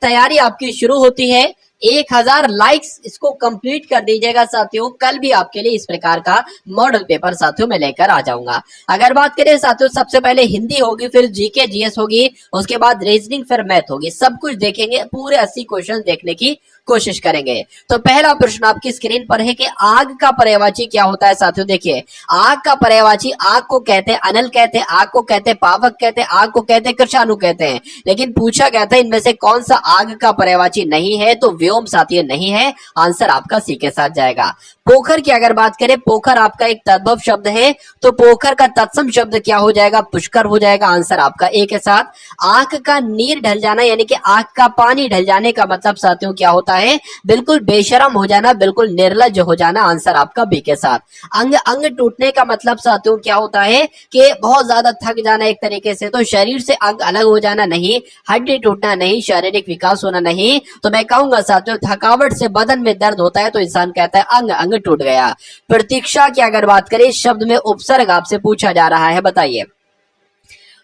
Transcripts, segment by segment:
तैयारी आपकी शुरू होती है। 1000 लाइक्स इसको कंप्लीट कर दीजिएगा साथियों। कल भी आपके लिए इस प्रकार का मॉडल पेपर साथियों मैं लेकर आ जाऊंगा। अगर बात करें साथियों, सबसे पहले हिंदी होगी, फिर जीके जीएस होगी, उसके बाद रीजनिंग, फिर मैथ होगी। सब कुछ देखेंगे, पूरे 80 क्वेश्चन देखने की कोशिश करेंगे। तो पहला प्रश्न आपकी स्क्रीन पर है कि आग का पर्यायवाची क्या होता है साथियों। देखिए, आग का पर्यायवाची, आग को कहते हैं अनल कहते हैं, आग को कहते हैं पावक कहते हैं, आग को कहते हैं कृषाणु कहते हैं। लेकिन पूछा गया था इनमें से कौन सा आग का पर्यायवाची नहीं है, तो व्योम साथियों नहीं है। आंसर आपका सी के साथ जाएगा। पोखर की अगर बात करें, पोखर आपका एक तद्भव शब्द है, तो पोखर का तत्सम शब्द क्या हो जाएगा, पुष्कर हो जाएगा। आंसर आपका ए के साथ। आंख का नीर ढल जाना यानी कि आंख का पानी ढल जाने का मतलब साथियों क्या होता है, बिल्कुल बेशरम हो जाना, बिल्कुल निर्लज हो जाना। आंसर आपका बी के साथ। अंग अंग टूटने का मतलब साथियों क्या होता है कि बहुत ज्यादा थक जाना एक तरीके से, तो शरीर से अंग अलग हो जाना नहीं, हड्डी टूटना नहीं, शारीरिक विकास होना नहीं। तो मैं कहूंगा साथियों, थकावट से बदन में दर्द होता है तो इंसान कहता है अंग अंग टूट गया। प्रतीक्षा की अगर बात करें, शब्द में उपसर्ग आपसे पूछा जा रहा है, बताइए।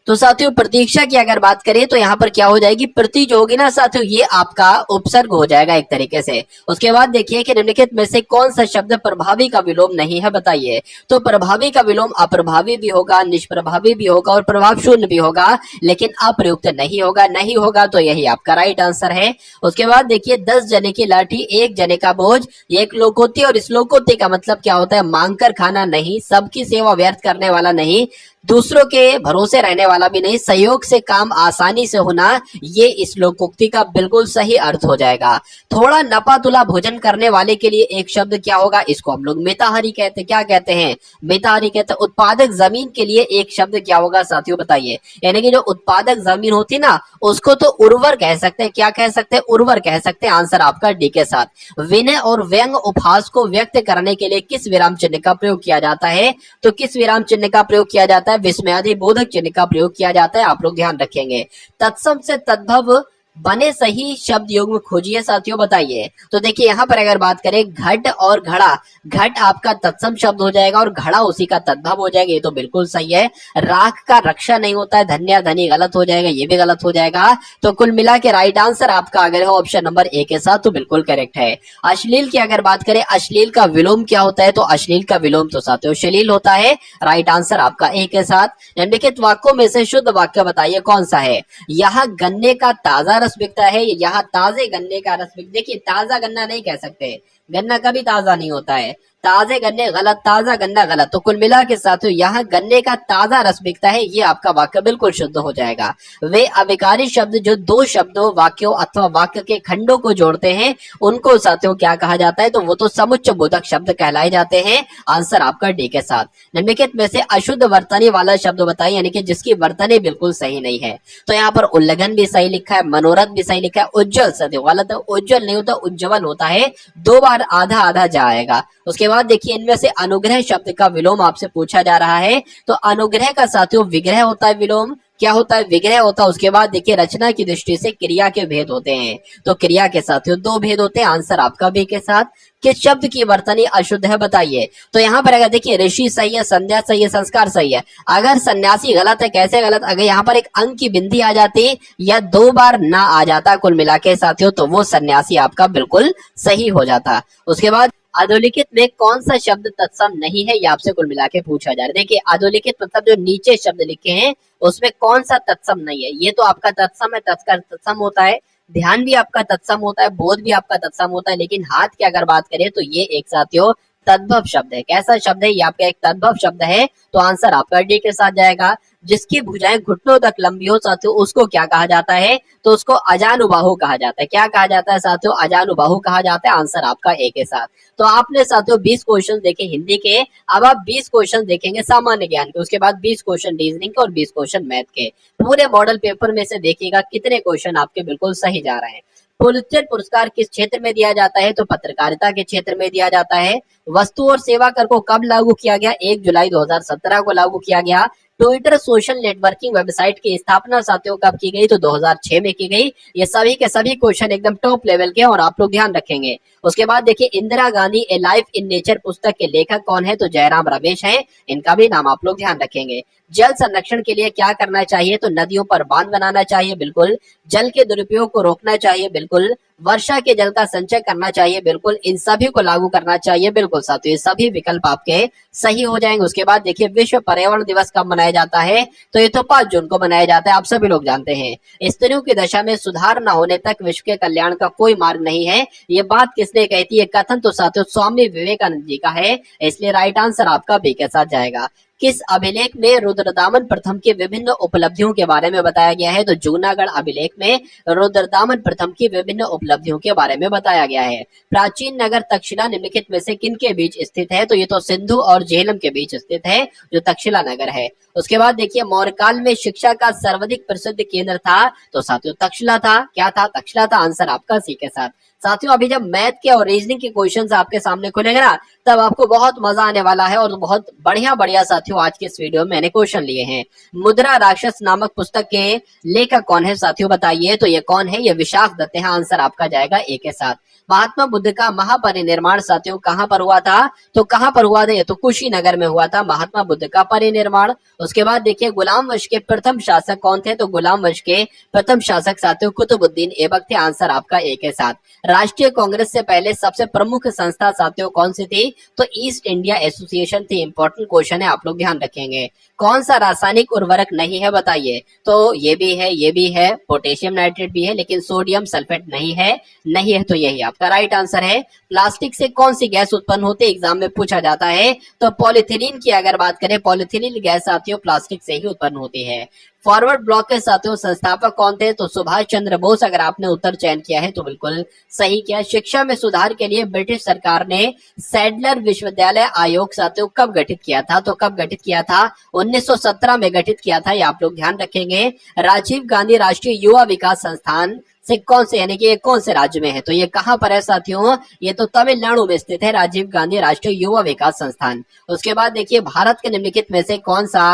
तो साथियों, प्रतीक्षा की अगर बात करें तो यहाँ पर क्या हो जाएगी, प्रति जो होगी ना साथियों, ये आपका उपसर्ग हो जाएगा एक तरीके से। उसके बाद देखिए कि निम्नलिखित में से कौन सा शब्द प्रभावी का विलोम नहीं है, बताइए। तो प्रभावी का विलोम अप्रभावी भी होगा, निष्प्रभावी भी होगा और प्रभाव शून्य भी होगा, लेकिन अप्रयुक्त नहीं होगा। नहीं होगा तो यही आपका राइट आंसर है। उसके बाद देखिए, 10 जने की लाठी, 1 जने का बोझ, ये एक लोकोक्ति, और इस लोकोक्ति का मतलब क्या होता है, मांग कर खाना नहीं, सबकी सेवा व्यर्थ करने वाला नहीं, दूसरों के भरोसे रहने वाला भी नहीं, सहयोग से काम आसानी से होना, ये इस लोकोक्ति का बिल्कुल सही अर्थ हो जाएगा। थोड़ा नपा तुला भोजन करने वाले के लिए एक शब्द क्या होगा, इसको हम लोग मिताहारी कहते हैं। क्या कहते हैं, मिताहारी कहते हैं। उत्पादक जमीन के लिए एक शब्द क्या होगा साथियों, बताइए। यानी कि जो उत्पादक जमीन होती ना, उसको तो उर्वर कह सकते हैं। क्या कह सकते हैं, उर्वर कह सकते हैं। आंसर आपका डी के साथ। विनय और व्यंग उपहास को व्यक्त करने के लिए किस विराम चिन्ह का प्रयोग किया जाता है, तो किस विराम चिन्ह का प्रयोग किया जाता है, विस्मयादि बोधक चिन्ह का प्रयोग किया जाता है। आप लोग ध्यान रखेंगे। तत्सम से तद्भव बने सही शब्द युग्म खोजिए साथियों, बताइए। तो देखिए, यहाँ पर अगर बात करें, घट और घड़ा, घट आपका तत्सम शब्द हो जाएगा और घड़ा उसी का तद्भव हो जाएगा, ये तो बिल्कुल सही है। राख का रक्षा नहीं होता है, धन्या धनी गलत हो जाएगा, ये भी गलत हो जाएगा। तो कुल मिला के राइट आंसर आपका अगर हो ऑप्शन नंबर ए के साथ, तो बिल्कुल करेक्ट है। अश्लील की अगर बात करें, अश्लील का विलोम क्या होता है, तो अश्लील का विलोम तो साथियों श्लील होता है। राइट आंसर आपका ए के साथ। निम्नलिखित वाक्यों में से शुद्ध वाक्य बताइए कौन सा है। यहाँ गन्ने का ताजा रस बिकता है, यहाँ ताजे गन्ने का रस बिक, देखिए ताजा गन्ना नहीं कह सकते, गन्ना कभी ताजा नहीं होता है। ताजे गन्ने गलत, ताजा गन्ना गलत। तो कुल मिला के साथियों, यहाँ गन्ने का ताजा रस बिकता है, ये आपका वाक्य बिल्कुल शुद्ध हो जाएगा। वे अविकारी शब्द जो दो शब्दों, वाक्यों अथवा वाक्य के खंडों को जोड़ते हैं, उनको साथियों क्या कहा जाता है, तो वो तो समुच्चय बोधक शब्द कहलाए जाते हैं। आंसर आपका डी के साथ। निम्नलिखित में से अशुद्ध वर्तनी वाला शब्द बताइए, यानी कि जिसकी वर्तनी बिल्कुल सही नहीं है। तो यहाँ पर उल्लंघन भी सही लिखा है, मनोरथ भी सही लिखा है, उज्जवल साथियों गलत है। उज्जवल नहीं होता, उज्जवल होता है, 2 बार आधा आधा जाएगा। उसके बाद देखिए, इनमें से अनुग्रह शब्द का विलोम आपसे पूछा जा रहा है। तो अनुग्रह का साथियों विग्रह होता है, विलोम क्या होता है, विग्रह होता है। उसके बाद देखिए, रचना की दृष्टि से क्रिया के भेद होते हैं, तो क्रिया के साथियों 2 भेद होते हैं। आंसर आपका बी के साथ। किस शब्द की वर्तनी अशुद्ध है, बताइए। तो यहाँ पर अगर देखिए, ऋषि सही है, संध्या सही है, संस्कार सही है। अगर सन्यासी गलत है, कैसे गलत, अगर यहाँ पर एक अंक की बिंदी आ जाती या 2 बार ना आ जाता कुल मिला के साथियों, तो वो सन्यासी आपका बिल्कुल सही हो जाता। उसके बाद अधोलिखित में कौन सा शब्द तत्सम नहीं है, ये आपसे कुल मिला के पूछा जा रहा है। देखिए, अधोलिखित मतलब जो नीचे शब्द लिखे हैं, उसमें कौन सा तत्सम नहीं है। ये तो आपका तत्सम है, तत्कर तत्सम होता है, ध्यान भी आपका तत्सम होता है, बोध भी आपका तत्सम होता है। लेकिन हाथ की अगर बात करें तो ये एक साथियों तद्भव शब्द है। कैसा शब्द है, ये आपका एक तद्भव शब्द है। तो आंसर आपका डी के साथ जाएगा। जिसकी भुजाएं घुटनों तक लंबी हो साथियों, उसको क्या कहा जाता है, तो उसको अजानुबाहु कहा जाता है। क्या कहा जाता है साथियों, अजानुबाहु कहा जाता है। आंसर आपका ए के साथ। तो आपने साथियों 20 क्वेश्चन देखे हिंदी के, अब आप 20 क्वेश्चन देखेंगे सामान्य ज्ञान के, उसके बाद 20 क्वेश्चन रीजनिंग के और 20 क्वेश्चन मैथ के। पूरे मॉडल पेपर में से देखिएगा कितने क्वेश्चन आपके बिल्कुल सही जा रहे हैं। पुलित्जर पुरस्कार किस क्षेत्र में दिया जाता है, तो पत्रकारिता के क्षेत्र में दिया जाता है। वस्तु और सेवा कर को कब लागू किया गया, 1 जुलाई 2017 को लागू किया गया। ट्विटर सोशल नेटवर्किंग वेबसाइट की स्थापना साथियों कब की गई, तो 2006 में की गई। ये सभी के सभी क्वेश्चन एकदम टॉप लेवल के और आप लोग ध्यान रखेंगे। उसके बाद देखिए, इंदिरा गांधी ए लाइफ इन नेचर पुस्तक के लेखक कौन है, तो जयराम रमेश हैं, इनका भी नाम आप लोग ध्यान रखेंगे। जल संरक्षण के लिए क्या करना चाहिए, तो नदियों पर बांध बनाना चाहिए, बिल्कुल। जल के दुरुपयोग को रोकना चाहिए, बिल्कुल। वर्षा के जल का संचय करना चाहिए, बिल्कुल। इन सभी को लागू करना चाहिए, बिल्कुल साथियों। ये सभी विकल्प आपके सही हो जाएंगे। उसके बाद देखिए विश्व पर्यावरण दिवस कब मनाया जाता है, तो ये तो 5 जून को मनाया जाता है, आप सभी लोग जानते हैं। स्त्रियों की दशा में सुधार न होने तक विश्व के कल्याण का कोई मार्ग नहीं है। ये बात किसने कही थी, ये कथन तो साथियों स्वामी विवेकानंद जी का है, इसलिए राइट आंसर आपका बी के साथ जाएगा। किस अभिलेख में रुद्रदामन प्रथम की विभिन्न उपलब्धियों के बारे में बताया गया है, तो जूनागढ़ अभिलेख में रुद्रदामन प्रथम की विभिन्न उपलब्धियों के बारे में बताया गया है। प्राचीन नगर तक्षशिला निम्नलिखित में से किनके बीच स्थित है, तो ये तो सिंधु और झेलम के बीच स्थित है, जो तक्षशिला नगर है। उसके बाद देखिए मौर्य काल में शिक्षा का सर्वाधिक प्रसिद्ध केंद्र था, तो साथियों तक्षशिला था। क्या था, तक्षशिला था। आंसर आपका सी के साथ। साथियों अभी जब मैथ के और रीजनिंग के क्वेश्चंस आपके सामने खुलेंगे ना, तब आपको बहुत मजा आने वाला है, और बहुत बढ़िया बढ़िया साथियों आज के इस वीडियो में मैंने क्वेश्चन लिए हैं। मुद्रा राक्षस नामक पुस्तक के लेखक कौन है साथियों, बताइए। तो ये कौन है, ये विशाख दत्त है। आंसर आपका जाएगा ए के साथ। महात्मा बुद्ध का महापरिनिर्वाण साथियों कहां पर हुआ था, तो कहां पर हुआ था, ये तो कुशीनगर में हुआ था महात्मा बुद्ध का परिनिर्वाण। उसके बाद देखिए गुलाम वंश के प्रथम शासक कौन थे, तो गुलाम वंश के प्रथम शासक साथियों कुतुबुद्दीन ऐबक थे। आंसर आपका ए के साथ। राष्ट्रीय कांग्रेस से पहले सबसे प्रमुख संस्था साथियों कौन सी थी, तो ईस्ट इंडिया एसोसिएशन थी। इंपॉर्टेंट क्वेश्चन है, आप लोग ध्यान रखेंगे। कौन सा रासायनिक उर्वरक नहीं है, बताइए। तो ये भी है, ये भी है, पोटेशियम नाइट्रेट भी है, लेकिन सोडियम सल्फेट नहीं है। नहीं है तो यही आपका राइट आंसर है। प्लास्टिक से कौन सी गैस उत्पन्न होती है, एग्जाम में पूछा जाता है, तो पॉलिथिलीन की अगर बात करें, पॉलिथिलीन गैस साथियों प्लास्टिक से ही उत्पन्न होती है। फॉरवर्ड ब्लॉक के साथियों संस्थापक कौन थे, तो सुभाष चंद्र बोस। अगर आपने उत्तर चयन किया है तो बिल्कुल सही किया। शिक्षा में सुधार के लिए ब्रिटिश सरकार ने सैडलर विश्वविद्यालय आयोग साथियों कब गठित किया था, तो कब गठित किया था, 1917 में गठित किया था, ये आप लोग ध्यान रखेंगे। राजीव गांधी राष्ट्रीय युवा विकास संस्थान से कौन से, यानी कि ये कौन से राज्य में है, तो ये कहां पर है साथियों, ये तो तमिलनाडु में स्थित है, राजीव गांधी राष्ट्रीय युवा विकास संस्थान। उसके बाद देखिए भारत के निम्नलिखित में से कौन सा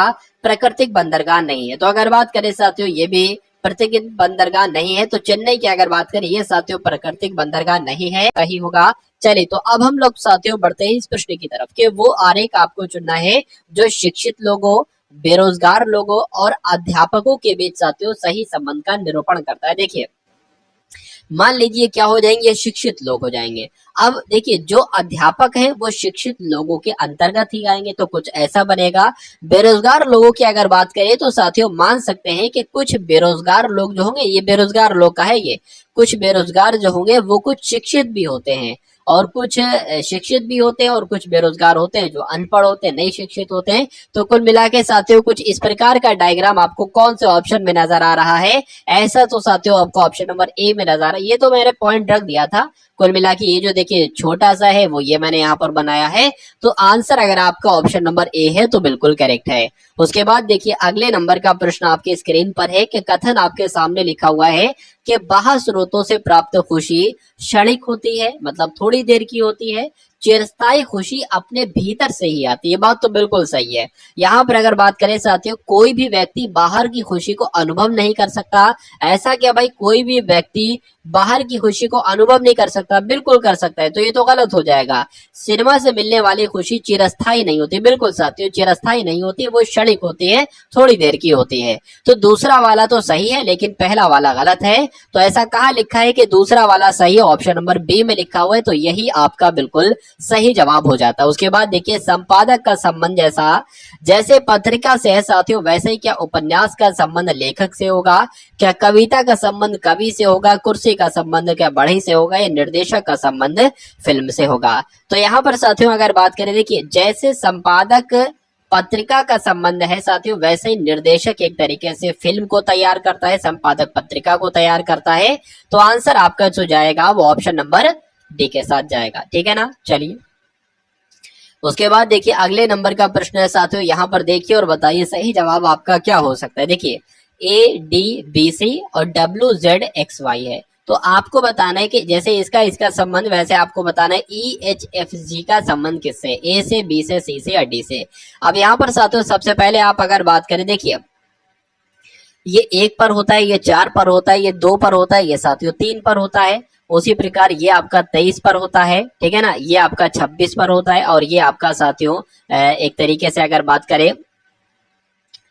प्राकृतिक बंदरगाह नहीं है, तो अगर बात करें साथियों ये भी प्राकृतिक बंदरगाह नहीं है, तो चेन्नई की अगर बात करें ये साथियों प्राकृतिक बंदरगाह नहीं है, कही होगा। चलिए तो अब हम लोग साथियों बढ़ते हैं इस प्रश्न की तरफ कि वो आरेख आपको चुनना है जो शिक्षित लोगों, बेरोजगार लोगों और अध्यापकों के बीच साथियों सही संबंध का निरूपण करता है। देखिए मान लीजिए क्या हो जाएंगे, शिक्षित लोग हो जाएंगे। अब देखिए जो अध्यापक हैं वो शिक्षित लोगों के अंतर्गत ही आएंगे, तो कुछ ऐसा बनेगा। बेरोजगार लोगों की अगर बात करें तो साथियों मान सकते हैं कि कुछ बेरोजगार लोग जो होंगे, ये बेरोजगार लोग का है, ये कुछ बेरोजगार जो होंगे वो कुछ शिक्षित भी होते हैं, और कुछ शिक्षित भी होते हैं, और कुछ बेरोजगार होते हैं जो अनपढ़ होते हैं, नहीं शिक्षित होते हैं। तो कुल मिला के साथियों कुछ इस प्रकार का डायग्राम आपको कौन से ऑप्शन में नजर आ रहा है, ऐसा तो साथियों आपको ऑप्शन नंबर ए में नजर आ रहा है। ये तो मैंने पॉइंट रख दिया था। कुल मिला के ये जो देखिए छोटा सा है वो ये मैंने यहाँ पर बनाया है, तो आंसर अगर आपका ऑप्शन नंबर ए है तो बिल्कुल करेक्ट है। उसके बाद देखिए अगले नंबर का प्रश्न आपके स्क्रीन पर है कि कथन आपके सामने लिखा हुआ है कि बाह्य स्रोतों से प्राप्त खुशी क्षणिक होती है, मतलब थोड़ी देर की होती है। चिरस्थायी खुशी अपने भीतर से ही आती है, बात तो बिल्कुल सही है। यहाँ पर अगर बात करें साथियों कोई भी व्यक्ति बाहर की खुशी को अनुभव नहीं कर सकता। ऐसा क्या भाई, कोई भी व्यक्ति बाहर की खुशी को अनुभव नहीं कर सकता, बिल्कुल कर सकता है, तो ये तो गलत हो जाएगा। सिनेमा से मिलने वाली खुशी चिरस्थायी नहीं होती, बिल्कुल साथियों चिरस्थायी नहीं होती, वो क्षणिक होती है, थोड़ी देर की होती है। तो दूसरा वाला तो सही है लेकिन पहला वाला गलत है। तो ऐसा कहाँ लिखा है कि दूसरा वाला सही है, ऑप्शन नंबर बी में लिखा हुआ है, तो यही आपका बिल्कुल सही जवाब हो जाता है। उसके बाद देखिए संपादक का संबंध जैसे पत्रिका से है साथियों, वैसे ही क्या उपन्यास का संबंध लेखक से होगा, क्या कविता का संबंध कवि से होगा, कुर्सी का संबंध क्या बढ़ई से होगा, या निर्देशक का संबंध फिल्म से होगा। तो यहाँ पर साथियों अगर बात करें देखिए जैसे संपादक पत्रिका का संबंध है साथियों, वैसे ही निर्देशक एक तरीके से फिल्म को तैयार करता है, संपादक पत्रिका को तैयार करता है। तो आंसर आपका जो जाएगा वो ऑप्शन नंबर डी के साथ जाएगा, ठीक है ना। चलिए उसके बाद देखिए अगले नंबर का प्रश्न है साथियों, यहाँ पर देखिए और बताइए सही जवाब आपका क्या हो सकता है। देखिए ADBC और WZXY है, तो आपको बताना है कि जैसे इसका संबंध, वैसे आपको बताना है EHFG का संबंध किससे, A से, B से, C से या D से। अब यहाँ पर साथियों सबसे पहले आप अगर बात करें, देखिए ये 1 पर होता है, ये 4 पर होता है, ये 2 पर होता है, ये साथियों 3 पर होता है। उसी प्रकार ये आपका 23 पर होता है, ठीक है ना, ये आपका 26 पर होता है, और ये आपका साथियों एक तरीके से अगर बात करें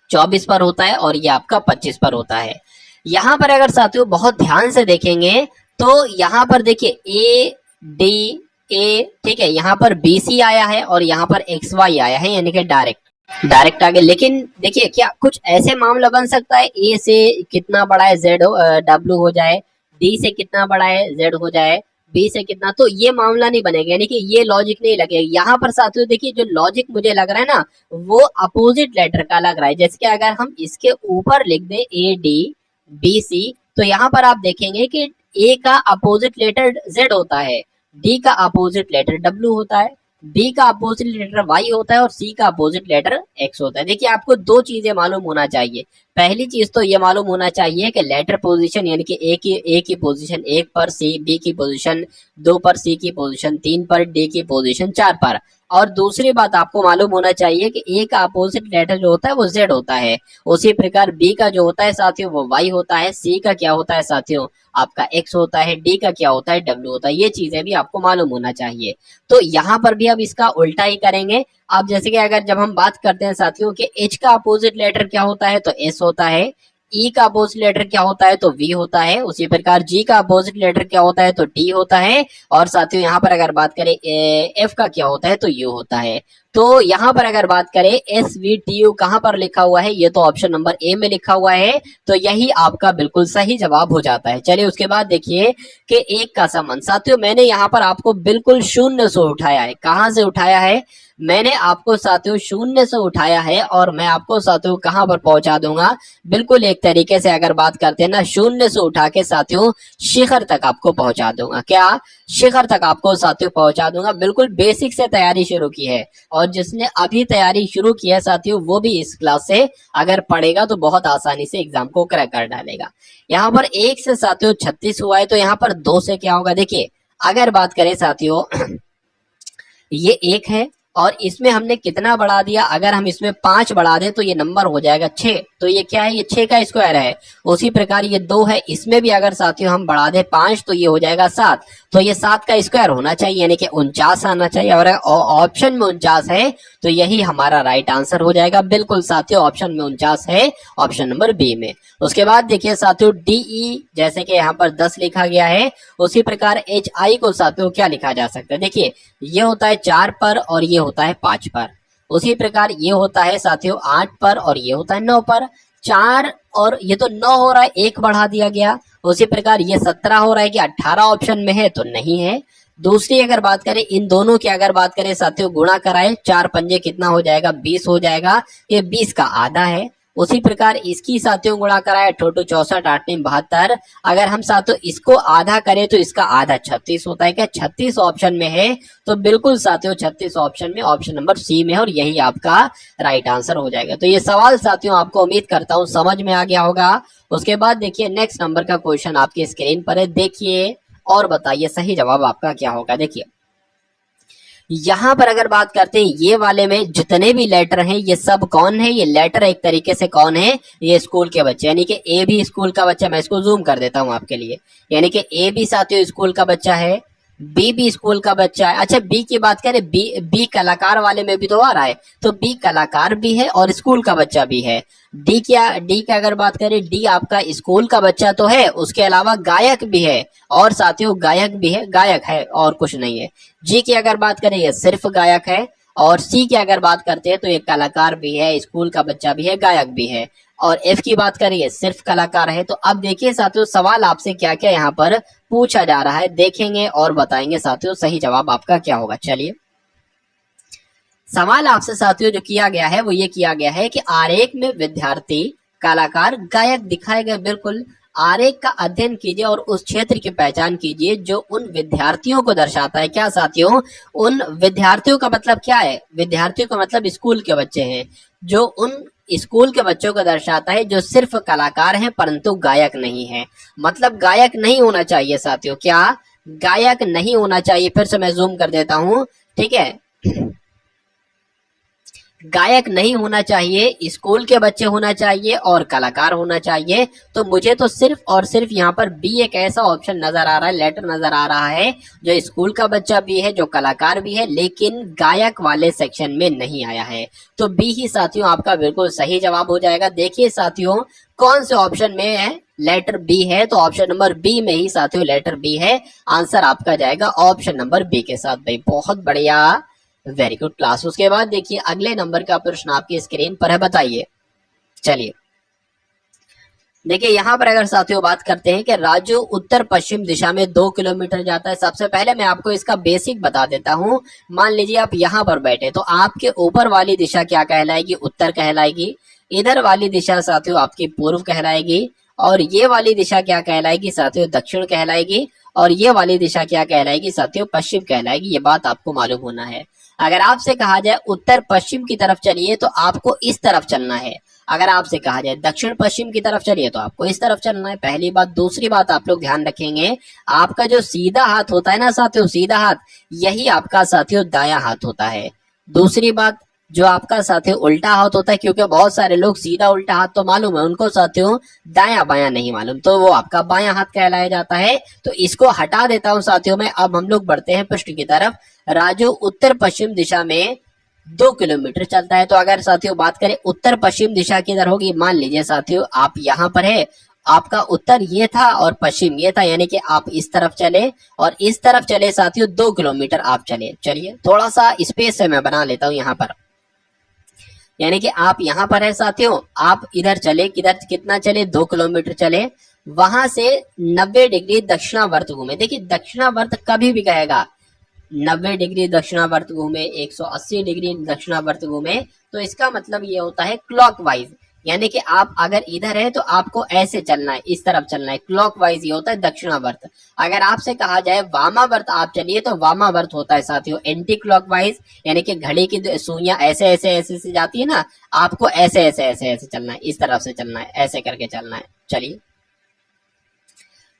24 पर होता है और ये आपका 25 पर होता है। यहाँ पर अगर साथियों बहुत ध्यान से देखेंगे तो यहाँ पर देखिए ए डी ए, ठीक है, यहाँ पर बी सी आया है और यहाँ पर एक्स वाई आया है, यानी कि डायरेक्ट आगे। लेकिन देखिए क्या कुछ ऐसे मामला बन सकता है, ए से कितना बड़ा है जेड डब्ल्यू हो जाए, डी से कितना बड़ा है जेड हो जाए, बी से कितना, तो ये मामला नहीं बनेगा, यानी कि ये लॉजिक नहीं लगेगा। यहाँ पर साथियों देखिए जो लॉजिक मुझे लग रहा है ना, वो अपोजिट लेटर का लग रहा है। जैसे कि अगर हम इसके ऊपर लिख दें ए डी बी सी, तो यहाँ पर आप देखेंगे कि ए का अपोजिट लेटर जेड होता है, डी का अपोजिट लेटर डब्ल्यू होता है, बी का अपोजिट लेटर वाई होता है और सी का अपोजिट लेटर एक्स होता है। देखिए आपको दो चीजें मालूम होना चाहिए। पहली चीज तो ये मालूम होना चाहिए कि लेटर पोजीशन, यानी कि ए की पोजीशन 1 पर, सी बी की पोजीशन 2 पर, सी की पोजीशन 3 पर, डी की पोजीशन 4 पर। और दूसरी बात आपको मालूम होना चाहिए कि ए का अपोजिट लेटर जो होता है वो जेड होता है, उसी प्रकार बी का जो होता है साथियों वो वाई होता है, सी का क्या होता है साथियों आपका एक्स होता है, डी का क्या होता है डब्ल्यू होता है। ये चीजें भी आपको मालूम होना चाहिए। तो यहाँ पर भी अब इसका उल्टा ही करेंगे। अब जैसे कि अगर जब हम बात करते हैं साथियों कि एच का अपोजिट लेटर क्या होता है तो एस होता है, ई का अपोजिट लेटर क्या होता है तो वी होता है, उसी प्रकार जी का अपोजिट लेटर क्या होता है तो टी होता है, और साथियों यहाँ पर अगर बात करें एफ का क्या होता है तो यू होता है। तो यहाँ पर अगर बात करें एस वी टी यू कहाँ पर लिखा हुआ है, ये तो ऑप्शन नंबर ए में लिखा हुआ है, तो यही आपका बिल्कुल सही जवाब हो जाता है। चलिए उसके बाद देखिए कि एक का संबंध। साथियों मैंने यहाँ पर आपको बिल्कुल शून्य से उठाया है। कहाँ से उठाया है? मैंने आपको साथियों शून्य से उठाया है और मैं आपको साथियों कहाँ पर पहुंचा दूंगा, बिल्कुल एक तरीके से अगर बात करते हैं ना, शून्य से उठा के साथियों शिखर तक आपको पहुंचा दूंगा। क्या? शिखर तक आपको साथियों पहुंचा दूंगा। बिल्कुल बेसिक से तैयारी शुरू की है, और जिसने अभी तैयारी शुरू की है साथियों वो भी इस क्लास से अगर पढ़ेगा तो बहुत आसानी से एग्जाम को क्रैक कर डालेगा। यहाँ पर 1 से साथियों 36 हुआ है, तो यहाँ पर 2 से क्या होगा? देखिए अगर बात करें साथियों ये 1 है और इसमें हमने कितना बढ़ा दिया, अगर हम इसमें 5 बढ़ा दें तो ये नंबर हो जाएगा 6, तो ये क्या है? ये 6 का स्क्वायर है। उसी प्रकार ये 2 है, इसमें भी अगर साथियों हम बढ़ा दें 5 तो ये हो जाएगा 7, तो ये 7 का स्क्वायर होना चाहिए, यानी कि 49 आना चाहिए। और ऑप्शन में 49 है तो यही हमारा राइट आंसर हो जाएगा। बिल्कुल साथियों ऑप्शन में 49 है, ऑप्शन नंबर बी में। उसके बाद देखिए साथियों डीई, जैसे कि यहाँ पर 10 लिखा गया है, उसी प्रकार एच आई को साथियों क्या लिखा जा सकता है? देखिए ये होता है 4 पर और ये होता है 5 पर, उसी प्रकार ये होता है साथियों 8 पर और ये होता है 9 पर। 4 और ये तो 9 हो रहा है, 1 बढ़ा दिया गया। उसी प्रकार ये 17 हो रहा है कि 18 ऑप्शन में है तो नहीं है। दूसरी अगर बात करें इन दोनों की, अगर बात करें साथियों गुणा कराए, 4 पंजे कितना हो जाएगा? 20 हो जाएगा, ये 20 का आधा है। उसी प्रकार इसकी साथियों गुणा कराए, 8 64 8 72, अगर हम साथियों इसको आधा करें तो इसका आधा 36 होता है। क्या 36 ऑप्शन में है? तो बिल्कुल साथियों 36 ऑप्शन में, ऑप्शन नंबर सी में, और यही आपका राइट आंसर हो जाएगा। तो ये सवाल साथियों आपको उम्मीद करता हूं समझ में आ गया होगा। उसके बाद देखिए नेक्स्ट नंबर का क्वेश्चन आपकी स्क्रीन पर है, देखिए और बताइए सही जवाब आपका क्या होगा। देखिए यहाँ पर अगर बात करते हैं ये वाले में जितने भी लेटर हैं ये सब कौन है? ये लेटर एक तरीके से कौन है? ये स्कूल के बच्चे, यानी कि ए भी स्कूल का बच्चा। मैं इसको जूम कर देता हूँ आपके लिए, यानी कि ए भी साथियों स्कूल का बच्चा है, बी भी स्कूल का बच्चा है। अच्छा बी की बात करें, बी कलाकार वाले में भी तो आ रहा है, तो बी कलाकार भी है और स्कूल का बच्चा भी है। डी का अगर बात करें, डी आपका स्कूल का बच्चा तो है, उसके अलावा गायक भी है, और साथियों गायक भी है, गायक है और कुछ नहीं है। जी की अगर बात करें ये सिर्फ गायक है, और सी की अगर बात करते हैं तो ये कलाकार भी है, स्कूल का बच्चा भी है, गायक भी है, और एफ की बात करिए सिर्फ कलाकार है। तो अब देखिए साथियों सवाल आपसे क्या क्या यहाँ पर पूछा जा रहा है, देखेंगे और बताएंगे साथियों सही जवाब आपका क्या होगा। चलिए सवाल आपसे साथियों जो किया गया है वो ये किया गया है कि आरेख में विद्यार्थी, कलाकार, गायक दिखाए गए। बिल्कुल आरेख का अध्ययन कीजिए और उस क्षेत्र की पहचान कीजिए जो उन विद्यार्थियों को दर्शाता है। क्या साथियों? उन विद्यार्थियों का मतलब क्या है? विद्यार्थियों का मतलब स्कूल के बच्चे हैं, जो उन स्कूल के बच्चों को दर्शाता है जो सिर्फ कलाकार हैं परंतु गायक नहीं है। मतलब गायक नहीं होना चाहिए साथियों। क्या? गायक नहीं होना चाहिए। फिर से मैं जूम कर देता हूं, ठीक है। गायक नहीं होना चाहिए, स्कूल के बच्चे होना चाहिए और कलाकार होना चाहिए। तो मुझे तो सिर्फ और सिर्फ यहाँ पर बी एक ऐसा ऑप्शन नजर आ रहा है, लेटर नजर आ रहा है जो स्कूल का बच्चा भी है, जो कलाकार भी है, लेकिन गायक वाले सेक्शन में नहीं आया है। तो बी ही साथियों आपका बिल्कुल सही जवाब हो जाएगा। देखिए साथियों कौन से ऑप्शन में है, लेटर बी है, तो ऑप्शन नंबर बी में ही साथियों लेटर बी है। आंसर आपका जाएगा ऑप्शन नंबर बी के साथ। भाई बहुत बढ़िया, वेरी गुड क्लास। उसके बाद देखिए अगले नंबर का प्रश्न आपकी स्क्रीन पर है, बताइए। चलिए देखिए यहाँ पर अगर साथियों बात करते हैं कि राजू उत्तर पश्चिम दिशा में 2 किलोमीटर जाता है। सबसे पहले मैं आपको इसका बेसिक बता देता हूँ। मान लीजिए आप यहाँ पर बैठे तो आपके ऊपर वाली दिशा क्या कहलाएगी, उत्तर कहलाएगी। इधर वाली दिशा साथियों आपकी पूर्व कहलाएगी, और ये वाली दिशा क्या कहलाएगी साथियों, दक्षिण कहलाएगी, और ये वाली दिशा क्या कहलाएगी साथियों, पश्चिम कहलाएगी। ये बात आपको मालूम होना है। अगर आपसे कहा जाए उत्तर पश्चिम की तरफ चलिए तो आपको इस तरफ चलना है। अगर आपसे कहा जाए दक्षिण पश्चिम की तरफ चलिए तो आपको इस तरफ चलना है। पहली बात। दूसरी बात आप लोग ध्यान रखेंगे, आपका जो सीधा हाथ होता है ना साथियों, सीधा हाथ, यही आपका साथियों दायां हाथ होता है। दूसरी बात, जो आपका साथियों उल्टा हाथ होता है, क्योंकि बहुत सारे लोग सीधा उल्टा हाथ तो मालूम है उनको साथियों, दायां बायां नहीं मालूम, तो वो आपका बायां हाथ कहलाया जाता है। तो इसको हटा देता हूं साथियों में। अब हम लोग बढ़ते हैं पृष्ठ की तरफ। राजू उत्तर पश्चिम दिशा में 2 किलोमीटर चलता है। तो अगर साथियों बात करें उत्तर पश्चिम दिशा किधर होगी, मान लीजिए साथियों आप यहाँ पर है, आपका उत्तर ये था और पश्चिम ये था, यानी कि आप इस तरफ चले और इस तरफ चले साथियों, 2 किलोमीटर आप चले। चलिए थोड़ा सा स्पेस से मैं बना लेता हूं यहाँ पर, यानी कि आप यहाँ पर है साथियों, आप इधर चले, किधर कितना चले, 2 किलोमीटर चले। वहां से 90 डिग्री दक्षिणावर्त घूमे। देखिए दक्षिणावर्त कभी भी कहेगा 90 डिग्री दक्षिणावर्त घूमे, 180 डिग्री दक्षिणावर्त घूमे, तो इसका मतलब ये होता है क्लॉकवाइज। यानी कि आप अगर इधर है तो आपको ऐसे चलना है, इस तरफ चलना है, क्लॉकवाइज ये होता है दक्षिणावर्त। अगर आपसे कहा जाए वामावर्त आप चलिए तो वामावर्त होता है साथियों एंटी क्लॉकवाइज, यानी कि घड़ी की सुइयां ऐसे ऐसे ऐसे से जाती है ना, आपको ऐसे ऐसे ऐसे ऐसे चलना है, इस तरफ से चलना है, ऐसे करके चलना है। चलिए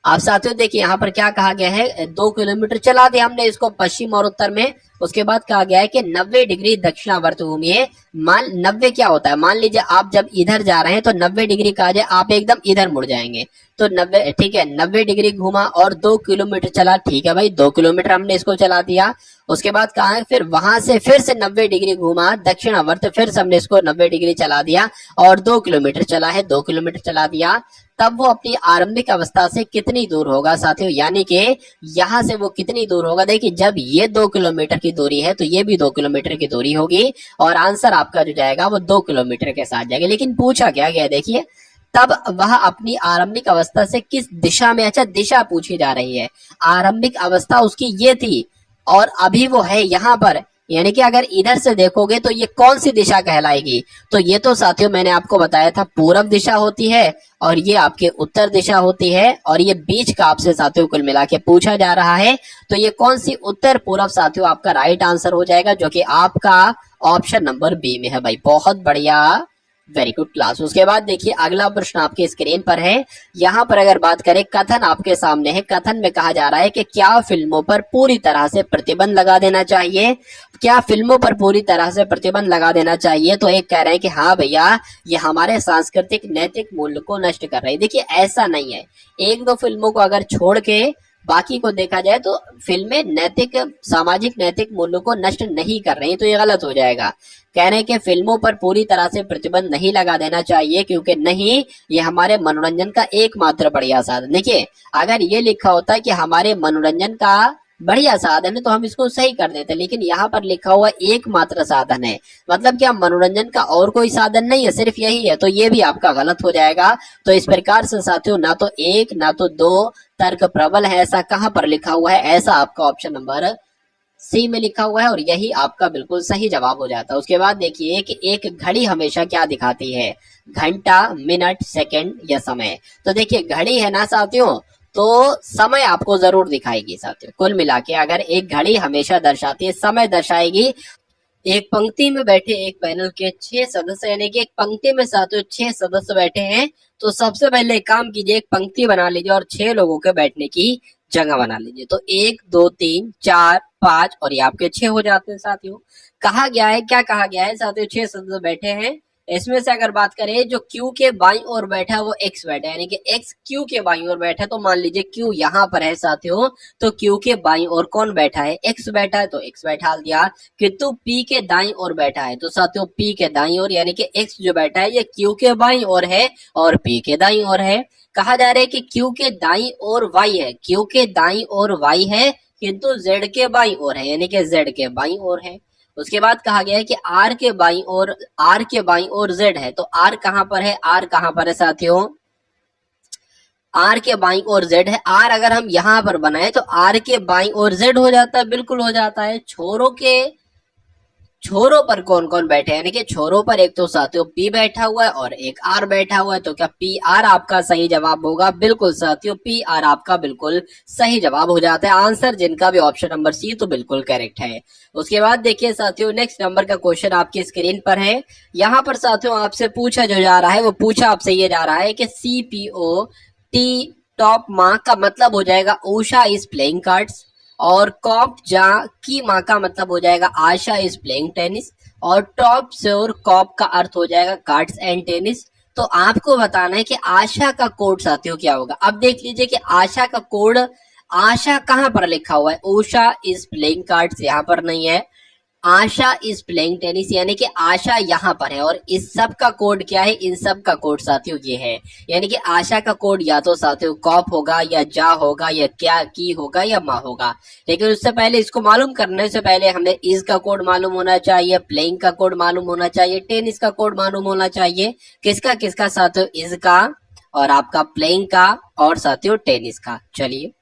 आप साथियों देखिए यहाँ पर क्या कहा गया है, 2 किलोमीटर चला दिया हमने इसको पश्चिम और उत्तर में। उसके बाद कहा गया है कि 90 डिग्री दक्षिणावर्त घूमिए। मान 90 क्या होता है, मान लीजिए आप जब इधर जा रहे हैं तो 90 डिग्री कहा जाए, आप एकदम इधर मुड़ जाएंगे तो 90, ठीक है, 90 डिग्री घूमा और 2 किलोमीटर चला। ठीक है भाई, 2 किलोमीटर हमने इसको चला दिया। उसके बाद कहा है फिर वहां से फिर से 90 डिग्री घूमा दक्षिणावर्त, फिर से हमने इसको 90 डिग्री चला दिया और 2 किलोमीटर चला है, 2 किलोमीटर चला दिया। तब वो अपनी आरंभिक अवस्था से कितनी दूर होगा साथियों, यानी कि यहाँ से वो कितनी दूर होगा। देखिए जब ये 2 किलोमीटर की दूरी है तो ये भी 2 किलोमीटर की दूरी होगी, और आंसर आपका जो जाएगा वो 2 किलोमीटर के साथ जाएगा। लेकिन पूछा क्या गया, देखिए तब वह अपनी आरंभिक अवस्था से किस दिशा में, अच्छा दिशा पूछी जा रही है, आरंभिक अवस्था उसकी ये थी और अभी वो है यहाँ पर, यानी कि अगर इधर से देखोगे तो ये कौन सी दिशा कहलाएगी, तो ये तो साथियों मैंने आपको बताया था पूर्व दिशा होती है, और ये आपके उत्तर दिशा होती है, और ये बीच का आपसे साथियों कुल मिला के पूछा जा रहा है। तो ये कौन सी, उत्तर पूर्व साथियों आपका राइट आंसर हो जाएगा, जो कि आपका ऑप्शन नंबर बी में है। भाई बहुत बढ़िया, वेरी गुड क्लास। उसके बाद देखिए अगला प्रश्न आपके स्क्रीन पर है। यहाँ पर अगर बात करें, कथन आपके सामने है। कथन में कहा जा रहा है कि क्या फिल्मों पर पूरी तरह से प्रतिबंध लगा देना चाहिए, क्या फिल्मों पर पूरी तरह से प्रतिबंध लगा देना चाहिए। तो एक कह रहे हैं कि हाँ भैया ये हमारे सांस्कृतिक नैतिक मूल्य को नष्ट कर रही है। देखिए ऐसा नहीं है, एक दो फिल्मों को अगर छोड़ के बाकी को देखा जाए तो फिल्में नैतिक सामाजिक नैतिक मूल्यों को नष्ट नहीं कर रही, तो ये गलत हो जाएगा। कह रहे हैं कि फिल्मों पर पूरी तरह से प्रतिबंध नहीं लगा देना चाहिए, क्योंकि नहीं, ये हमारे मनोरंजन का एकमात्र बढ़िया साधन। देखिए अगर ये लिखा होता है कि हमारे मनोरंजन का बढ़िया साधन है तो हम इसको सही कर देते, लेकिन यहाँ पर लिखा हुआ एकमात्र साधन है, मतलब क्या मनोरंजन का और कोई साधन नहीं है, सिर्फ यही है, तो ये भी आपका गलत हो जाएगा। तो इस प्रकार से साथियों ना तो एक ना तो दो तर्क प्रबल है, ऐसा कहाँ पर लिखा हुआ है, ऐसा आपका ऑप्शन नंबर सी में लिखा हुआ है, और यही आपका बिल्कुल सही जवाब हो जाता है। उसके बाद देखिए कि एक घड़ी हमेशा क्या दिखाती है, घंटा, मिनट, सेकंड या समय। तो देखिए घड़ी है ना साथियों, तो समय आपको जरूर दिखाएगी साथियों। कुल मिला के अगर एक घड़ी हमेशा दर्शाती है, समय दर्शाएगी। एक पंक्ति में बैठे एक पैनल के 6 सदस्य, यानी कि एक पंक्ति में साथियों 6 सदस्य बैठे हैं, तो सबसे पहले काम कीजिए, एक पंक्ति बना लीजिए और 6 लोगों के बैठने की जगह बना लीजिए। तो 1 2 3 4 5 और ये आपके 6 हो जाते हैं साथियों। कहा गया है, क्या कहा गया है साथियों, 6 सदस्य बैठे हैं। इसमें से अगर बात करें जो Q के बाईं ओर बैठा है वो X बैठा है, यानी कि X Q के बाईं ओर बैठा है। तो मान लीजिए Q यहाँ पर है साथियों, तो Q के बाईं ओर कौन बैठा है, X बैठा है, तो X बैठा दिया। किंतु P के दाईं ओर बैठा है, तो साथियों P के दाईं ओर यानी कि X जो बैठा है ये Q के बाईं ओर है और P के दाईं ओर है। कहा जा रहा है कि Q के दाईं ओर Y है, Q के दाईं ओर Y है, किंतु Z के बाईं ओर है, यानी कि Z के बाईं ओर है। उसके बाद कहा गया है कि R के बाईं ओर Z है। तो R कहां पर है, R कहां पर है साथियों, R के बाईं ओर Z है। R अगर हम यहां पर बनाए तो R के बाईं ओर Z हो जाता है, बिल्कुल हो जाता है। छोरों पर कौन कौन बैठे हैं, यानी कि छोरों पर एक तो साथियों P बैठा हुआ है और एक R बैठा हुआ है। तो क्या P R आपका सही जवाब होगा, बिल्कुल साथियों P R आपका बिल्कुल सही जवाब हो जाता है। आंसर जिनका भी ऑप्शन नंबर सी तो बिल्कुल करेक्ट है। उसके बाद देखिए साथियों नेक्स्ट नंबर का क्वेश्चन आपकी स्क्रीन पर है। यहाँ पर साथियों आपसे पूछा जो जा रहा है वो पूछा आपसे ये जा रहा है कि CPO टी टॉप माँ का मतलब हो जाएगा उषा इज प्लेइंग कार्ड्स, और कॉप जा की माँ का मतलब हो जाएगा आशा इज प्लेइंग टेनिस, और टॉप से और कॉप का अर्थ हो जाएगा कार्ड्स एंड टेनिस। तो आपको बताना है कि आशा का कोड साथियों क्या होगा। अब देख लीजिए कि आशा का कोड, आशा कहां पर लिखा हुआ है, उषा इज प्लेइंग कार्ड्स यहाँ पर नहीं है, आशा इज प्लेइंग टेनिस यानी कि आशा यहाँ पर है। और इस सब का कोड क्या है, इन सब का कोड साथियों ये है, यानी कि आशा का कोड या तो साथियों कॉप होगा या जा होगा या क्या की होगा या माँ होगा। लेकिन उससे पहले इसको मालूम करने से पहले हमें इज का कोड मालूम होना चाहिए, प्लेइंग का कोड मालूम होना चाहिए, टेनिस का कोड मालूम होना चाहिए। किसका किसका साथियों, इज का और आपका प्लेइंग का और साथियों टेनिस का। चलिए